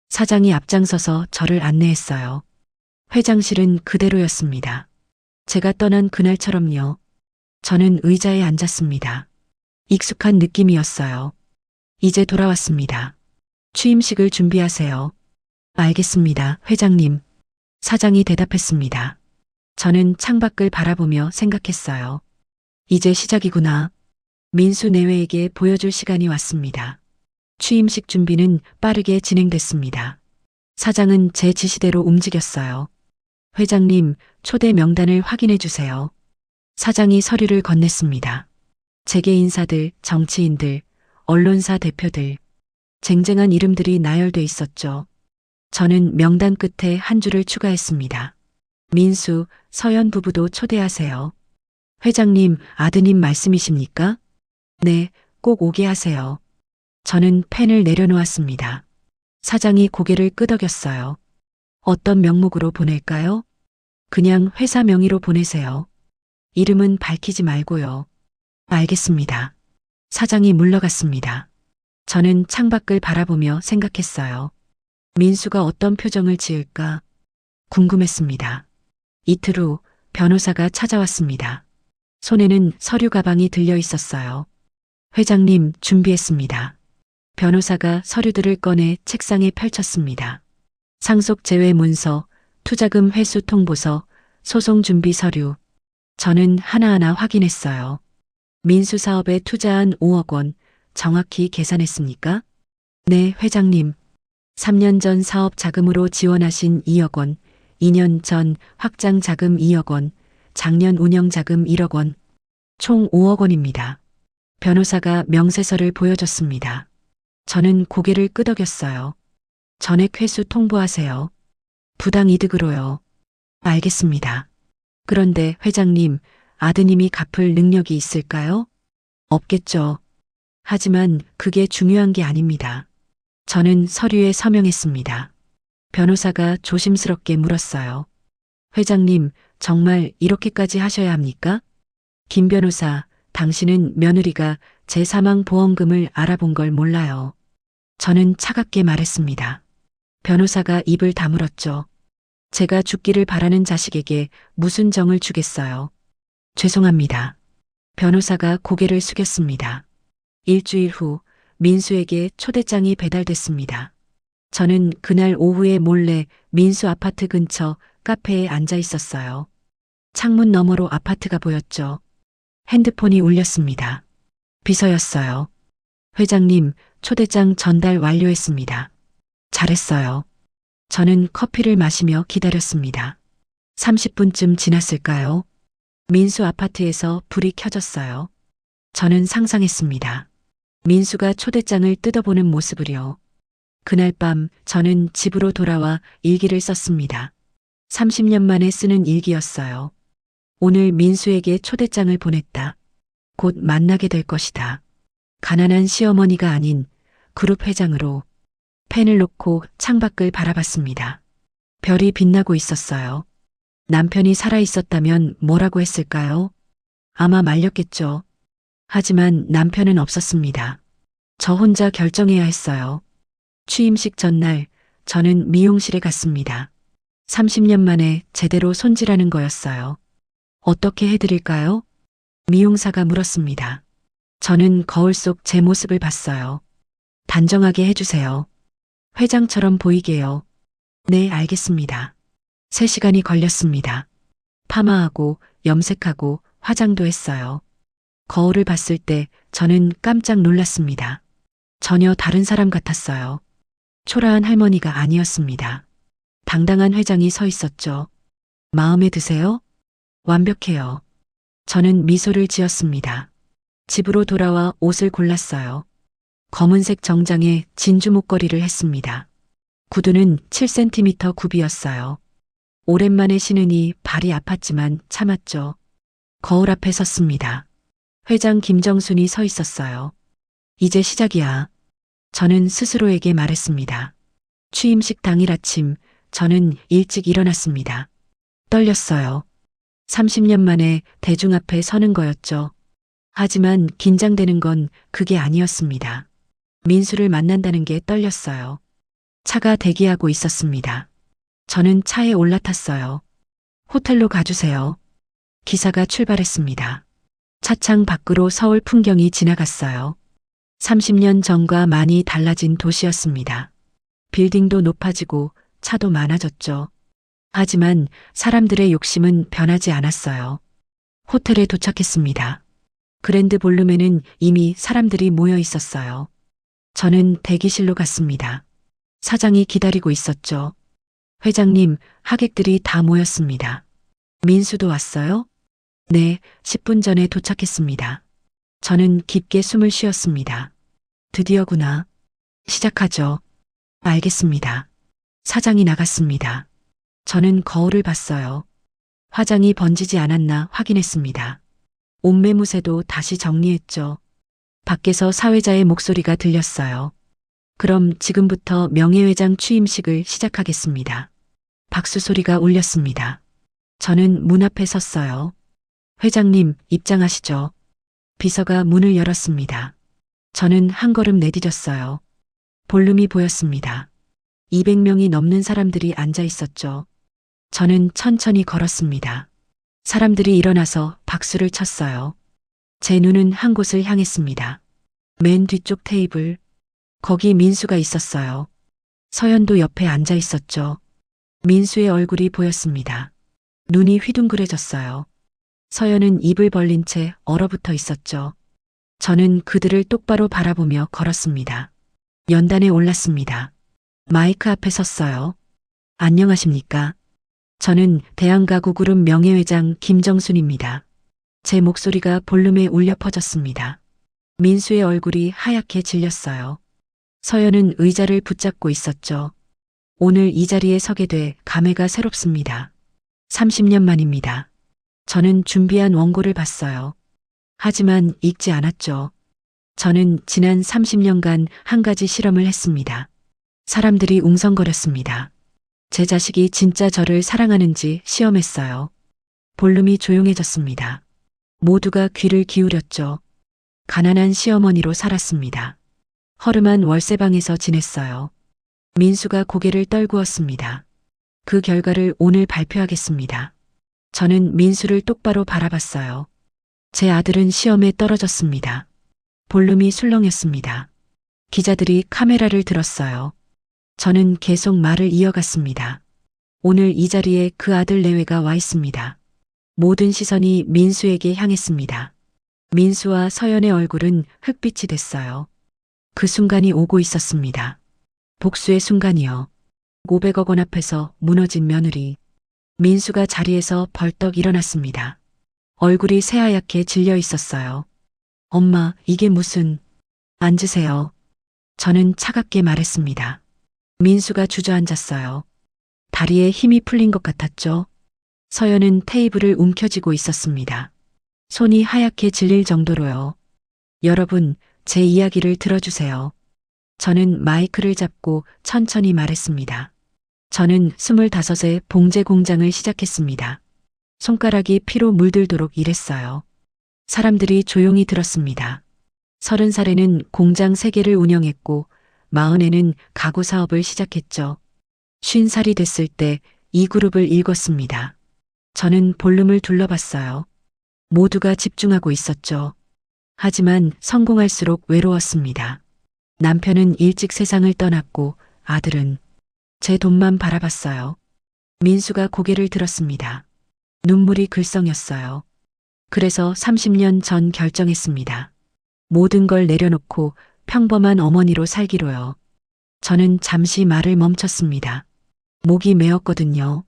사장이 앞장서서 저를 안내했어요. 회장실은 그대로였습니다. 제가 떠난 그날처럼요. 저는 의자에 앉았습니다. 익숙한 느낌이었어요. 이제 돌아왔습니다. 취임식을 준비하세요. 알겠습니다, 회장님. 사장이 대답했습니다. 저는 창밖을 바라보며 생각했어요. 이제 시작이구나. 민수 내외에게 보여줄 시간이 왔습니다. 취임식 준비는 빠르게 진행됐습니다. 사장은 제 지시대로 움직였어요. 회장님, 초대 명단을 확인해 주세요. 사장이 서류를 건넸습니다. 재계 인사들, 정치인들, 언론사 대표들, 쟁쟁한 이름들이 나열돼 있었죠. 저는 명단 끝에 한 줄을 추가했습니다. 민수, 서연 부부도 초대하세요. 회장님, 아드님 말씀이십니까? 네, 꼭 오게 하세요. 저는 펜을 내려놓았습니다. 사장이 고개를 끄덕였어요. 어떤 명목으로 보낼까요? 그냥 회사 명의로 보내세요. 이름은 밝히지 말고요. 알겠습니다. 사장이 물러갔습니다. 저는 창밖을 바라보며 생각했어요. 민수가 어떤 표정을 지을까 궁금했습니다. 이틀 후 변호사가 찾아왔습니다. 손에는 서류 가방이 들려 있었어요. 회장님, 준비했습니다. 변호사가 서류들을 꺼내 책상에 펼쳤습니다. 상속 제외 문서, 투자금 회수 통보서, 소송 준비 서류. 저는 하나하나 확인했어요. 민수 사업에 투자한 5억 원, 정확히 계산했습니까? 네, 회장님. 3년 전 사업 자금으로 지원하신 2억 원, 2년 전 확장 자금 2억 원, 작년 운영 자금 1억 원, 총 5억 원입니다. 변호사가 명세서를 보여줬습니다. 저는 고개를 끄덕였어요. 전액 회수 통보하세요. 부당 이득으로요. 알겠습니다. 그런데 회장님, 아드님이 갚을 능력이 있을까요? 없겠죠. 하지만 그게 중요한 게 아닙니다. 저는 서류에 서명했습니다. 변호사가 조심스럽게 물었어요. 회장님, 정말 이렇게까지 하셔야 합니까? 김 변호사, 당신은 며느리가 제 사망 보험금을 알아본 걸 몰라요. 저는 차갑게 말했습니다. 변호사가 입을 다물었죠. 제가 죽기를 바라는 자식에게 무슨 정을 주겠어요. 죄송합니다. 변호사가 고개를 숙였습니다. 일주일 후 민수에게 초대장이 배달됐습니다. 저는 그날 오후에 몰래 민수 아파트 근처 카페에 앉아 있었어요. 창문 너머로 아파트가 보였죠. 핸드폰이 울렸습니다. 비서였어요. 회장님, 초대장 전달 완료했습니다. 잘했어요. 저는 커피를 마시며 기다렸습니다. 30분쯤 지났을까요? 민수 아파트에서 불이 켜졌어요. 저는 상상했습니다. 민수가 초대장을 뜯어보는 모습을요. 그날 밤 저는 집으로 돌아와 일기를 썼습니다. 30년 만에 쓰는 일기였어요. 오늘 민수에게 초대장을 보냈다. 곧 만나게 될 것이다. 가난한 시어머니가 아닌 그룹 회장으로. 펜을 놓고 창밖을 바라봤습니다. 별이 빛나고 있었어요. 남편이 살아있었다면 뭐라고 했을까요? 아마 말렸겠죠. 하지만 남편은 없었습니다. 저 혼자 결정해야 했어요. 취임식 전날 저는 미용실에 갔습니다. 30년 만에 제대로 손질하는 거였어요. 어떻게 해드릴까요? 미용사가 물었습니다. 저는 거울 속 제 모습을 봤어요. 단정하게 해주세요. 회장처럼 보이게요. 네, 알겠습니다. 3시간이 걸렸습니다. 파마하고 염색하고 화장도 했어요. 거울을 봤을 때 저는 깜짝 놀랐습니다. 전혀 다른 사람 같았어요. 초라한 할머니가 아니었습니다. 당당한 회장이 서 있었죠. 마음에 드세요? 완벽해요. 저는 미소를 지었습니다. 집으로 돌아와 옷을 골랐어요. 검은색 정장에 진주 목걸이를 했습니다. 구두는 7cm 굽이었어요. 오랜만에 신으니 발이 아팠지만 참았죠. 거울 앞에 섰습니다. 회장 김정순이 서 있었어요. 이제 시작이야. 저는 스스로에게 말했습니다. 취임식 당일 아침 저는 일찍 일어났습니다. 떨렸어요. 30년 만에 대중 앞에 서는 거였죠. 하지만 긴장되는 건 그게 아니었습니다. 민수를 만난다는 게 떨렸어요. 차가 대기하고 있었습니다. 저는 차에 올라탔어요. 호텔로 가주세요. 기사가 출발했습니다. 차창 밖으로 서울 풍경이 지나갔어요. 30년 전과 많이 달라진 도시였습니다. 빌딩도 높아지고 차도 많아졌죠. 하지만 사람들의 욕심은 변하지 않았어요. 호텔에 도착했습니다. 그랜드 볼룸에는 이미 사람들이 모여 있었어요. 저는 대기실로 갔습니다. 사장이 기다리고 있었죠. 회장님, 하객들이 다 모였습니다. 민수도 왔어요? 네, 10분 전에 도착했습니다. 저는 깊게 숨을 쉬었습니다. 드디어구나. 시작하죠. 알겠습니다. 사장이 나갔습니다. 저는 거울을 봤어요. 화장이 번지지 않았나 확인했습니다. 옷매무새도 다시 정리했죠. 밖에서 사회자의 목소리가 들렸어요. 그럼 지금부터 명예회장 취임식을 시작하겠습니다. 박수 소리가 울렸습니다. 저는 문 앞에 섰어요. 회장님, 입장하시죠. 비서가 문을 열었습니다. 저는 한 걸음 내디뎠어요. 볼륨이 보였습니다. 200명이 넘는 사람들이 앉아 있었죠. 저는 천천히 걸었습니다. 사람들이 일어나서 박수를 쳤어요. 제 눈은 한 곳을 향했습니다. 맨 뒤쪽 테이블. 거기 민수가 있었어요. 서연도 옆에 앉아 있었죠. 민수의 얼굴이 보였습니다. 눈이 휘둥그레졌어요. 서연은 입을 벌린 채 얼어붙어 있었죠. 저는 그들을 똑바로 바라보며 걸었습니다. 연단에 올랐습니다. 마이크 앞에 섰어요. 안녕하십니까? 저는 대한가구 그룹 명예회장 김정순입니다. 제 목소리가 볼륨에 울려 퍼졌습니다. 민수의 얼굴이 하얗게 질렸어요. 서연은 의자를 붙잡고 있었죠. 오늘 이 자리에 서게 돼 감회가 새롭습니다. 30년 만입니다. 저는 준비한 원고를 봤어요. 하지만 읽지 않았죠. 저는 지난 30년간 한 가지 실험을 했습니다. 사람들이 웅성거렸습니다. 제 자식이 진짜 저를 사랑하는지 시험했어요. 볼륨이 조용해졌습니다. 모두가 귀를 기울였죠. 가난한 시어머니로 살았습니다. 허름한 월세방에서 지냈어요. 민수가 고개를 떨구었습니다. 그 결과를 오늘 발표하겠습니다. 저는 민수를 똑바로 바라봤어요. 제 아들은 시험에 떨어졌습니다. 볼륨이 술렁였습니다. 기자들이 카메라를 들었어요. 저는 계속 말을 이어갔습니다. 오늘 이 자리에 그 아들 내외가 와 있습니다. 모든 시선이 민수에게 향했습니다. 민수와 서연의 얼굴은 흑빛이 됐어요. 그 순간이 오고 있었습니다. 복수의 순간이요. 500억 원 앞에서 무너진 며느리. 민수가 자리에서 벌떡 일어났습니다. 얼굴이 새하얗게 질려 있었어요. 엄마, 이게 무슨... 앉으세요. 저는 차갑게 말했습니다. 민수가 주저앉았어요. 다리에 힘이 풀린 것 같았죠. 서연은 테이블을 움켜쥐고 있었습니다. 손이 하얗게 질릴 정도로요. 여러분, 제 이야기를 들어주세요. 저는 마이크를 잡고 천천히 말했습니다. 저는 25에 봉제 공장을 시작했습니다. 손가락이 피로 물들도록 일했어요. 사람들이 조용히 들었습니다. 30살에는 공장 3개를 운영했고 40에는 가구 사업을 시작했죠. 50살이 됐을 때 이 그룹을 읽었습니다. 저는 볼륨을 둘러봤어요. 모두가 집중하고 있었죠. 하지만 성공할수록 외로웠습니다. 남편은 일찍 세상을 떠났고 아들은 제 돈만 바라봤어요. 민수가 고개를 들었습니다. 눈물이 글썽였어요. 그래서 30년 전 결정했습니다. 모든 걸 내려놓고 평범한 어머니로 살기로요. 저는 잠시 말을 멈췄습니다. 목이 메었거든요.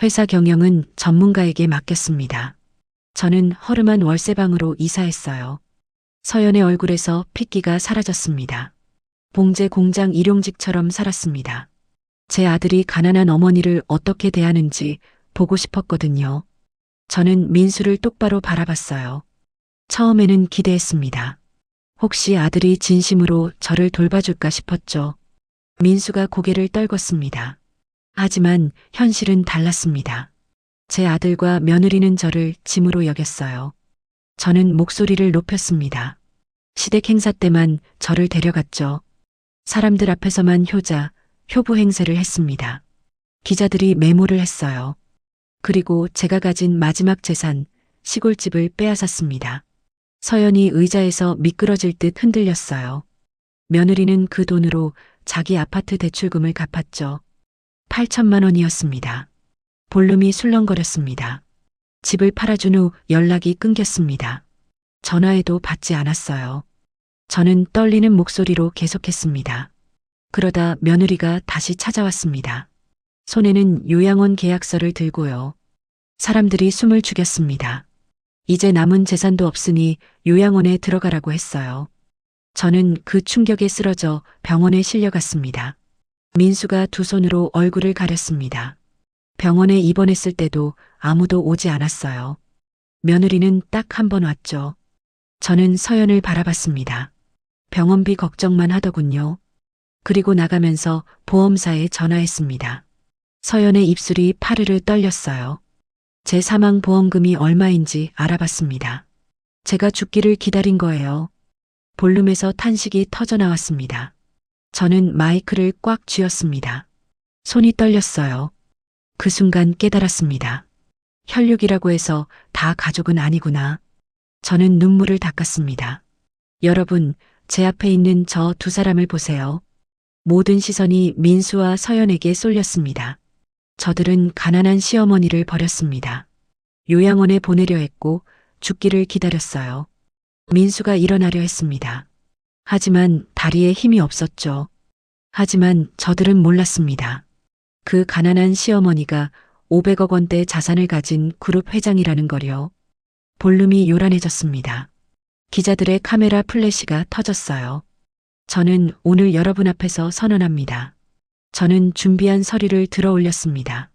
회사 경영은 전문가에게 맡겼습니다. 저는 허름한 월세방으로 이사했어요. 서연의 얼굴에서 핏기가 사라졌습니다. 봉제 공장 일용직처럼 살았습니다. 제 아들이 가난한 어머니를 어떻게 대하는지 보고 싶었거든요. 저는 민수를 똑바로 바라봤어요. 처음에는 기대했습니다. 혹시 아들이 진심으로 저를 돌봐줄까 싶었죠. 민수가 고개를 떨궜습니다. 하지만 현실은 달랐습니다. 제 아들과 며느리는 저를 짐으로 여겼어요. 저는 목소리를 높였습니다. 시댁 행사 때만 저를 데려갔죠. 사람들 앞에서만 효부 행세를 했습니다. 기자들이 메모를 했어요. 그리고 제가 가진 마지막 재산, 시골집을 빼앗았습니다. 서연이 의자에서 미끄러질 듯 흔들렸어요. 며느리는 그 돈으로 자기 아파트 대출금을 갚았죠. 8천만 원이었습니다. 볼륨이 술렁거렸습니다. 집을 팔아준 후 연락이 끊겼습니다. 전화해도 받지 않았어요. 저는 떨리는 목소리로 계속했습니다. 그러다 며느리가 다시 찾아왔습니다. 손에는 요양원 계약서를 들고요. 사람들이 숨을 죽였습니다. 이제 남은 재산도 없으니 요양원에 들어가라고 했어요. 저는 그 충격에 쓰러져 병원에 실려갔습니다. 민수가 두 손으로 얼굴을 가렸습니다. 병원에 입원했을 때도 아무도 오지 않았어요. 며느리는 딱 한 번 왔죠. 저는 서연을 바라봤습니다. 병원비 걱정만 하더군요. 그리고 나가면서 보험사에 전화했습니다. 서연의 입술이 파르르 떨렸어요. 제 사망 보험금이 얼마인지 알아봤습니다. 제가 죽기를 기다린 거예요. 볼륨에서 탄식이 터져 나왔습니다. 저는 마이크를 꽉 쥐었습니다. 손이 떨렸어요. 그 순간 깨달았습니다. 혈육이라고 해서 다 가족은 아니구나. 저는 눈물을 닦았습니다. 여러분, 제 앞에 있는 저 두 사람을 보세요. 모든 시선이 민수와 서연에게 쏠렸습니다. 저들은 가난한 시어머니를 버렸습니다. 요양원에 보내려 했고 죽기를 기다렸어요. 민수가 일어나려 했습니다. 하지만 다리에 힘이 없었죠. 하지만 저들은 몰랐습니다. 그 가난한 시어머니가 500억 원대 자산을 가진 그룹 회장이라는 거요. 볼륨이 요란해졌습니다. 기자들의 카메라 플래시가 터졌어요. 저는 오늘 여러분 앞에서 선언합니다. 저는 준비한 서류를 들어 올렸습니다.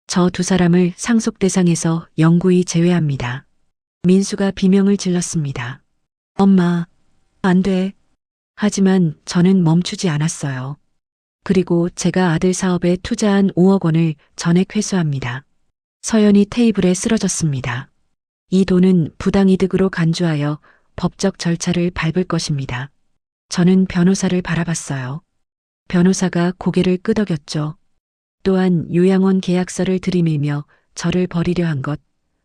저 두 사람을 상속 대상에서 영구히 제외합니다. 민수가 비명을 질렀습니다. 엄마, 안 돼. 하지만 저는 멈추지 않았어요. 그리고 제가 아들 사업에 투자한 5억 원을 전액 회수합니다. 서연이 테이블에 쓰러졌습니다. 이 돈은 부당이득으로 간주하여 법적 절차를 밟을 것입니다. 저는 변호사를 바라봤어요. 변호사가 고개를 끄덕였죠. 또한 요양원 계약서를 들이밀며 저를 버리려 한 것,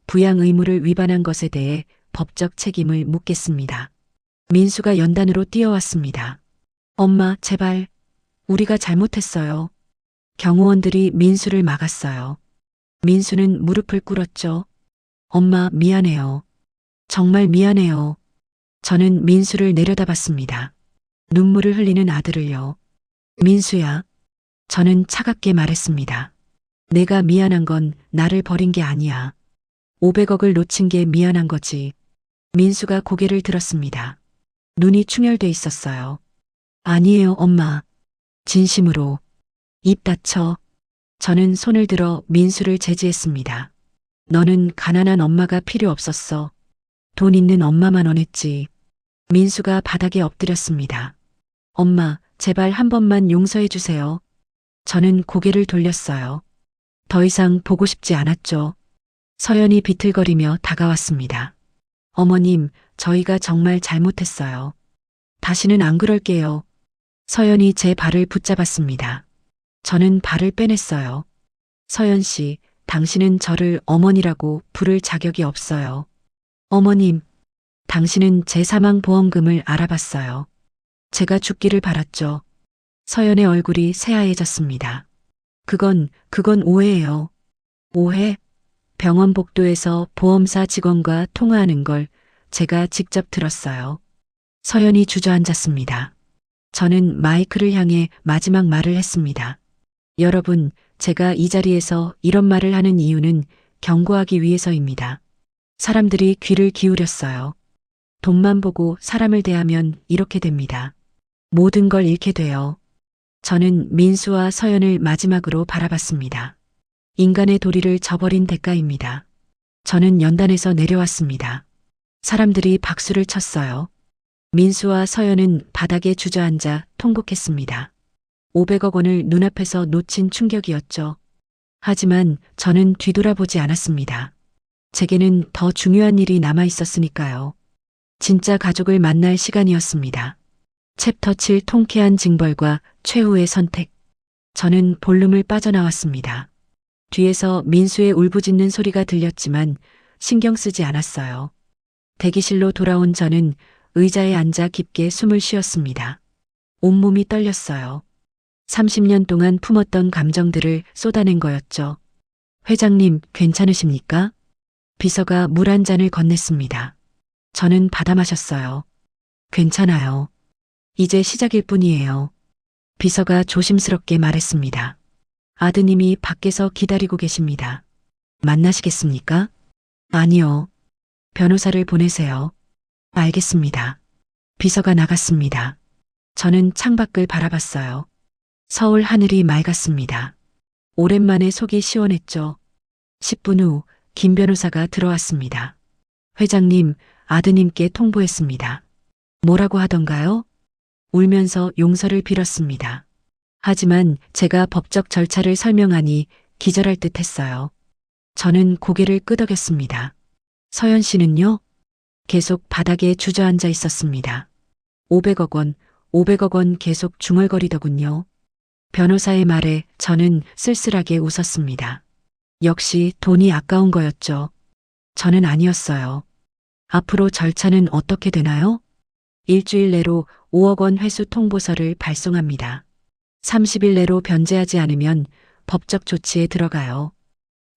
부양 의무를 위반한 것에 대해 법적 책임을 묻겠습니다. 민수가 연단으로 뛰어왔습니다. 엄마, 제발. 우리가 잘못했어요. 경호원들이 민수를 막았어요. 민수는 무릎을 꿇었죠. 엄마, 미안해요. 정말 미안해요. 저는 민수를 내려다봤습니다. 눈물을 흘리는 아들을요. 민수야. 저는 차갑게 말했습니다. 내가 미안한 건 나를 버린 게 아니야. 500억을 놓친 게 미안한 거지. 민수가 고개를 들었습니다. 눈이 충혈돼 있었어요. 아니에요, 엄마. 진심으로. 입 닫혀. 저는 손을 들어 민수를 제지했습니다. 너는 가난한 엄마가 필요 없었어. 돈 있는 엄마만 원했지. 민수가 바닥에 엎드렸습니다. 엄마, 제발 한 번만 용서해 주세요. 저는 고개를 돌렸어요. 더 이상 보고 싶지 않았죠. 서연이 비틀거리며 다가왔습니다. 어머님, 저희가 정말 잘못했어요. 다시는 안 그럴게요. 서연이 제 발을 붙잡았습니다. 저는 발을 빼냈어요. 서연 씨, 당신은 저를 어머니라고 부를 자격이 없어요. 어머님, 당신은 제 사망 보험금을 알아봤어요. 제가 죽기를 바랐죠. 서연의 얼굴이 새하얘졌습니다. 그건 오해예요. 오해? 병원 복도에서 보험사 직원과 통화하는 걸 제가 직접 들었어요. 서연이 주저앉았습니다. 저는 마이크를 향해 마지막 말을 했습니다. 여러분, 제가 이 자리에서 이런 말을 하는 이유는 경고하기 위해서입니다. 사람들이 귀를 기울였어요. 돈만 보고 사람을 대하면 이렇게 됩니다. 모든 걸 잃게 돼요. 저는 민수와 서연을 마지막으로 바라봤습니다. 인간의 도리를 저버린 대가입니다. 저는 연단에서 내려왔습니다. 사람들이 박수를 쳤어요. 민수와 서연은 바닥에 주저앉아 통곡했습니다. 500억 원을 눈앞에서 놓친 충격이었죠. 하지만 저는 뒤돌아보지 않았습니다. 제게는 더 중요한 일이 남아 있었으니까요. 진짜 가족을 만날 시간이었습니다. 챕터 7 통쾌한 징벌과 최후의 선택. 저는 볼룸을 빠져나왔습니다. 뒤에서 민수의 울부짖는 소리가 들렸지만 신경 쓰지 않았어요. 대기실로 돌아온 저는 의자에 앉아 깊게 숨을 쉬었습니다. 온몸이 떨렸어요. 30년 동안 품었던 감정들을 쏟아낸 거였죠. 회장님, 괜찮으십니까? 비서가 물 한 잔을 건넸습니다. 저는 받아 마셨어요. 괜찮아요. 이제 시작일 뿐이에요. 비서가 조심스럽게 말했습니다. 아드님이 밖에서 기다리고 계십니다. 만나시겠습니까? 아니요. 변호사를 보내세요. 알겠습니다. 비서가 나갔습니다. 저는 창밖을 바라봤어요. 서울 하늘이 맑았습니다. 오랜만에 속이 시원했죠. 10분 후 김 변호사가 들어왔습니다. 회장님, 아드님께 통보했습니다. 뭐라고 하던가요? 울면서 용서를 빌었습니다. 하지만 제가 법적 절차를 설명하니 기절할 듯 했어요. 저는 고개를 끄덕였습니다. 서연 씨는요? 계속 바닥에 주저앉아 있었습니다. 500억 원, 500억 원 계속 중얼거리더군요. 변호사의 말에 저는 쓸쓸하게 웃었습니다. 역시 돈이 아까운 거였죠. 저는 아니었어요. 앞으로 절차는 어떻게 되나요? 일주일 내로 5억 원 회수 통보서를 발송합니다. 30일 내로 변제하지 않으면 법적 조치에 들어가요.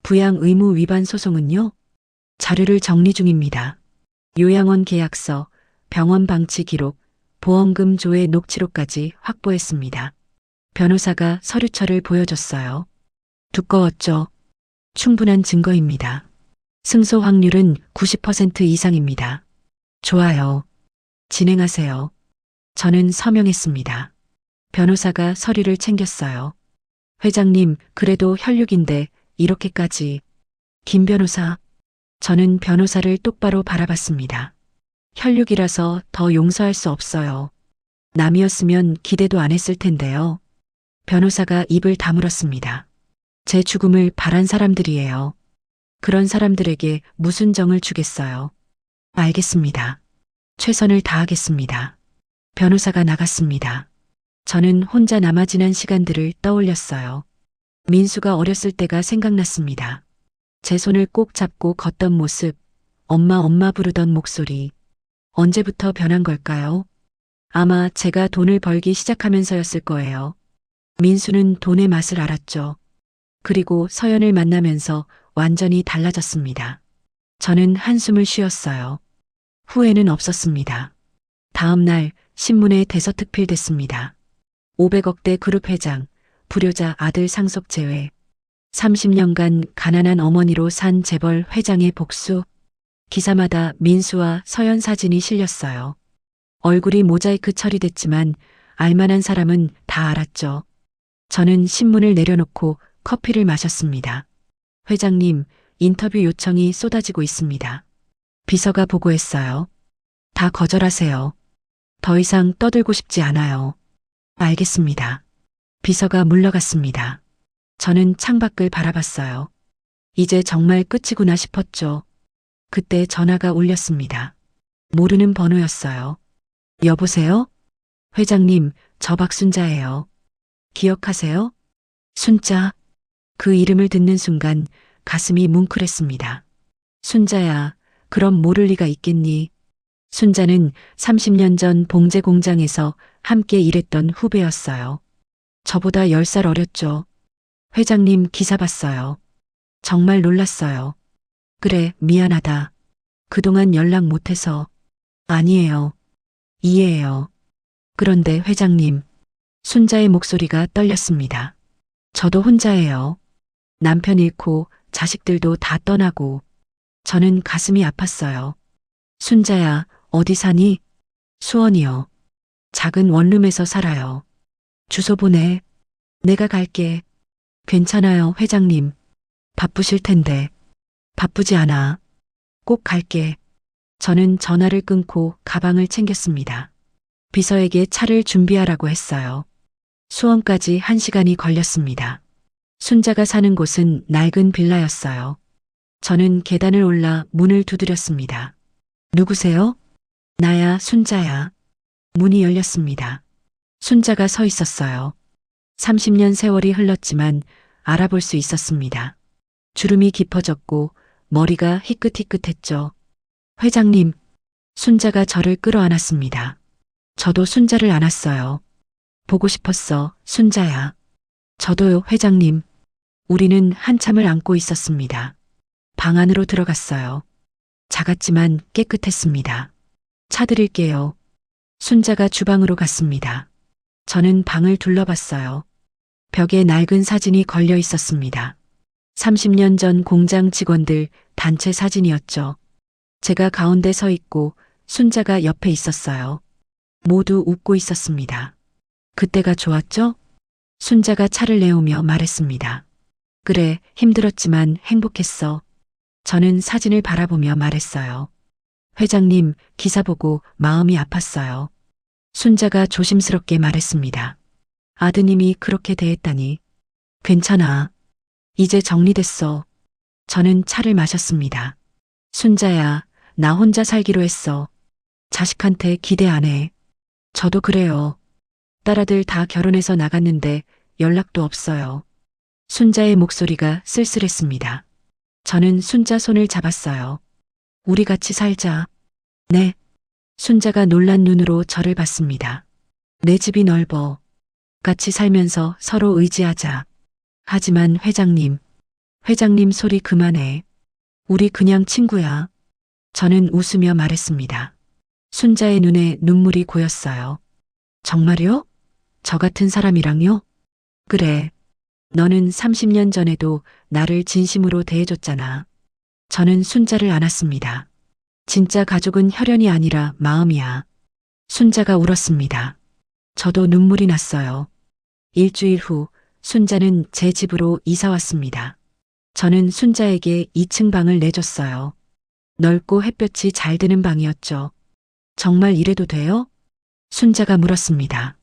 부양 의무 위반 소송은요? 자료를 정리 중입니다. 요양원 계약서, 병원 방치 기록, 보험금 조회 녹취록까지 확보했습니다. 변호사가 서류철을 보여줬어요. 두꺼웠죠. 충분한 증거입니다. 승소 확률은 90% 이상입니다. 좋아요. 진행하세요. 저는 서명했습니다. 변호사가 서류를 챙겼어요. 회장님, 그래도 혈육인데 이렇게까지. 김 변호사. 저는 변호사를 똑바로 바라봤습니다. 혈육이라서 더 용서할 수 없어요. 남이었으면 기대도 안 했을 텐데요. 변호사가 입을 다물었습니다. 제 죽음을 바란 사람들이에요. 그런 사람들에게 무슨 정을 주겠어요. 알겠습니다. 최선을 다하겠습니다. 변호사가 나갔습니다. 저는 혼자 남아 지난 시간들을 떠올렸어요. 민수가 어렸을 때가 생각났습니다. 제 손을 꼭 잡고 걷던 모습, 엄마 엄마 부르던 목소리. 언제부터 변한 걸까요? 아마 제가 돈을 벌기 시작하면서였을 거예요. 민수는 돈의 맛을 알았죠. 그리고 서연을 만나면서 완전히 달라졌습니다. 저는 한숨을 쉬었어요. 후회는 없었습니다. 다음 날 신문에 대서특필됐습니다. 500억대 그룹 회장, 불효자 아들 상속 제외. 30년간 가난한 어머니로 산 재벌 회장의 복수. 기사마다 민수와 서연 사진이 실렸어요. 얼굴이 모자이크 처리됐지만 알만한 사람은 다 알았죠. 저는 신문을 내려놓고 커피를 마셨습니다. 회장님, 인터뷰 요청이 쏟아지고 있습니다. 비서가 보고했어요. 다 거절하세요. 더 이상 떠들고 싶지 않아요. 알겠습니다. 비서가 물러갔습니다. 저는 창밖을 바라봤어요. 이제 정말 끝이구나 싶었죠. 그때 전화가 울렸습니다. 모르는 번호였어요. 여보세요? 회장님, 저 박순자예요. 기억하세요? 순자. 그 이름을 듣는 순간 가슴이 뭉클했습니다. 순자야, 그럼 모를 리가 있겠니? 순자는 30년 전 봉제 공장에서 함께 일했던 후배였어요. 저보다 10살 어렸죠. 회장님 기사 봤어요. 정말 놀랐어요. 그래, 미안하다. 그동안 연락 못해서. 아니에요. 이해해요. 그런데 회장님, 순자의 목소리가 떨렸습니다. 저도 혼자예요. 남편 잃고 자식들도 다 떠나고. 저는 가슴이 아팠어요. 순자야, 어디 사니? 수원이요. 작은 원룸에서 살아요. 주소 보내. 내가 갈게. 괜찮아요, 회장님. 바쁘실 텐데. 바쁘지 않아. 꼭 갈게. 저는 전화를 끊고 가방을 챙겼습니다. 비서에게 차를 준비하라고 했어요. 수원까지 1시간이 걸렸습니다. 순자가 사는 곳은 낡은 빌라였어요. 저는 계단을 올라 문을 두드렸습니다. 누구세요? 나야, 순자야. 문이 열렸습니다. 순자가 서 있었어요. 30년 세월이 흘렀지만 알아볼 수 있었습니다. 주름이 깊어졌고 머리가 희끗희끗했죠. 회장님, 순자가 저를 끌어안았습니다. 저도 순자를 안았어요. 보고 싶었어, 순자야. 저도요, 회장님. 우리는 한참을 안고 있었습니다. 방 안으로 들어갔어요. 작았지만 깨끗했습니다. 차 드릴게요. 순자가 주방으로 갔습니다. 저는 방을 둘러봤어요. 벽에 낡은 사진이 걸려 있었습니다. 30년 전 공장 직원들 단체 사진이었죠. 제가 가운데 서 있고 순자가 옆에 있었어요. 모두 웃고 있었습니다. 그때가 좋았죠? 순자가 차를 내오며 말했습니다. 그래, 힘들었지만 행복했어. 저는 사진을 바라보며 말했어요. 회장님, 기사 보고 마음이 아팠어요. 순자가 조심스럽게 말했습니다. 아드님이 그렇게 대했다니. 괜찮아. 이제 정리됐어. 저는 차를 마셨습니다. 순자야, 나 혼자 살기로 했어. 자식한테 기대 안 해. 저도 그래요. 딸아들 다 결혼해서 나갔는데 연락도 없어요. 순자의 목소리가 쓸쓸했습니다. 저는 순자 손을 잡았어요. 우리 같이 살자. 네. 순자가 놀란 눈으로 저를 봤습니다. 내 집이 넓어. 같이 살면서 서로 의지하자. 하지만 회장님 소리 그만해. 우리 그냥 친구야. 저는 웃으며 말했습니다. 순자의 눈에 눈물이 고였어요. 정말요? 저 같은 사람이랑요? 그래. 너는 30년 전에도 나를 진심으로 대해줬잖아. 저는 순자를 안았습니다. 진짜 가족은 혈연이 아니라 마음이야. 순자가 울었습니다. 저도 눈물이 났어요. 일주일 후 순자는 제 집으로 이사 왔습니다. 저는 순자에게 2층 방을 내줬어요. 넓고 햇볕이 잘 드는 방이었죠. 정말 이래도 돼요? 순자가 물었습니다.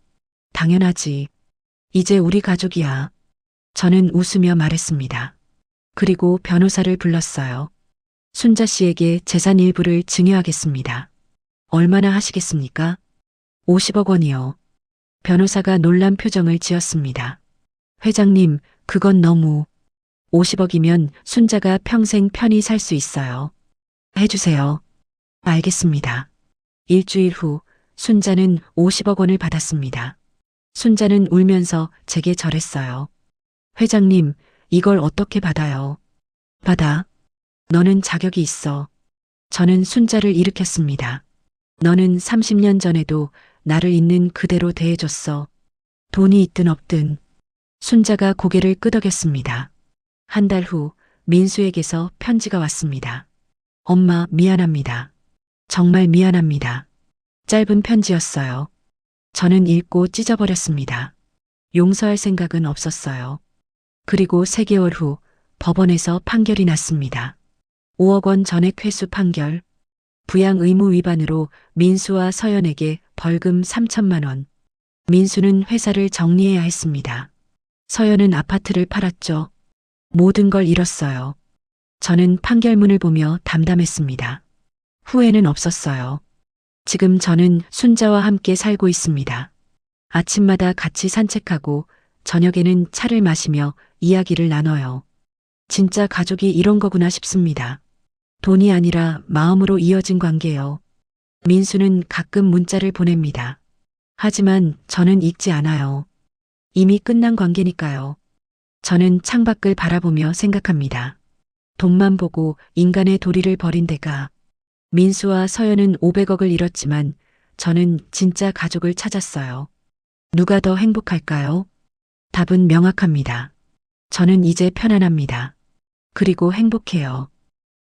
당연하지. 이제 우리 가족이야. 저는 웃으며 말했습니다. 그리고 변호사를 불렀어요. 순자 씨에게 재산 일부를 증여하겠습니다. 얼마나 하시겠습니까? 50억 원이요. 변호사가 놀란 표정을 지었습니다. 회장님, 그건 너무. 50억이면 순자가 평생 편히 살 수 있어요. 해주세요. 알겠습니다. 일주일 후 순자는 50억 원을 받았습니다. 순자는 울면서 제게 절했어요. 회장님, 이걸 어떻게 받아요? 받아. 너는 자격이 있어. 저는 순자를 일으켰습니다. 너는 30년 전에도 나를 있는 그대로 대해줬어. 돈이 있든 없든. 순자가 고개를 끄덕였습니다. 한 달 후 민수에게서 편지가 왔습니다. 엄마, 미안합니다. 정말 미안합니다. 짧은 편지였어요. 저는 읽고 찢어버렸습니다. 용서할 생각은 없었어요. 그리고 3개월 후 법원에서 판결이 났습니다. 5억 원 전액 회수 판결. 부양 의무 위반으로 민수와 서연에게 벌금 3천만 원. 민수는 회사를 정리해야 했습니다. 서연은 아파트를 팔았죠. 모든 걸 잃었어요. 저는 판결문을 보며 담담했습니다. 후회는 없었어요. 지금 저는 순자와 함께 살고 있습니다. 아침마다 같이 산책하고 저녁에는 차를 마시며 이야기를 나눠요. 진짜 가족이 이런 거구나 싶습니다. 돈이 아니라 마음으로 이어진 관계요. 민수는 가끔 문자를 보냅니다. 하지만 저는 읽지 않아요. 이미 끝난 관계니까요. 저는 창밖을 바라보며 생각합니다. 돈만 보고 인간의 도리를 버린 데가. 민수와 서연은 500억을 잃었지만 저는 진짜 가족을 찾았어요. 누가 더 행복할까요? 답은 명확합니다. 저는 이제 편안합니다. 그리고 행복해요.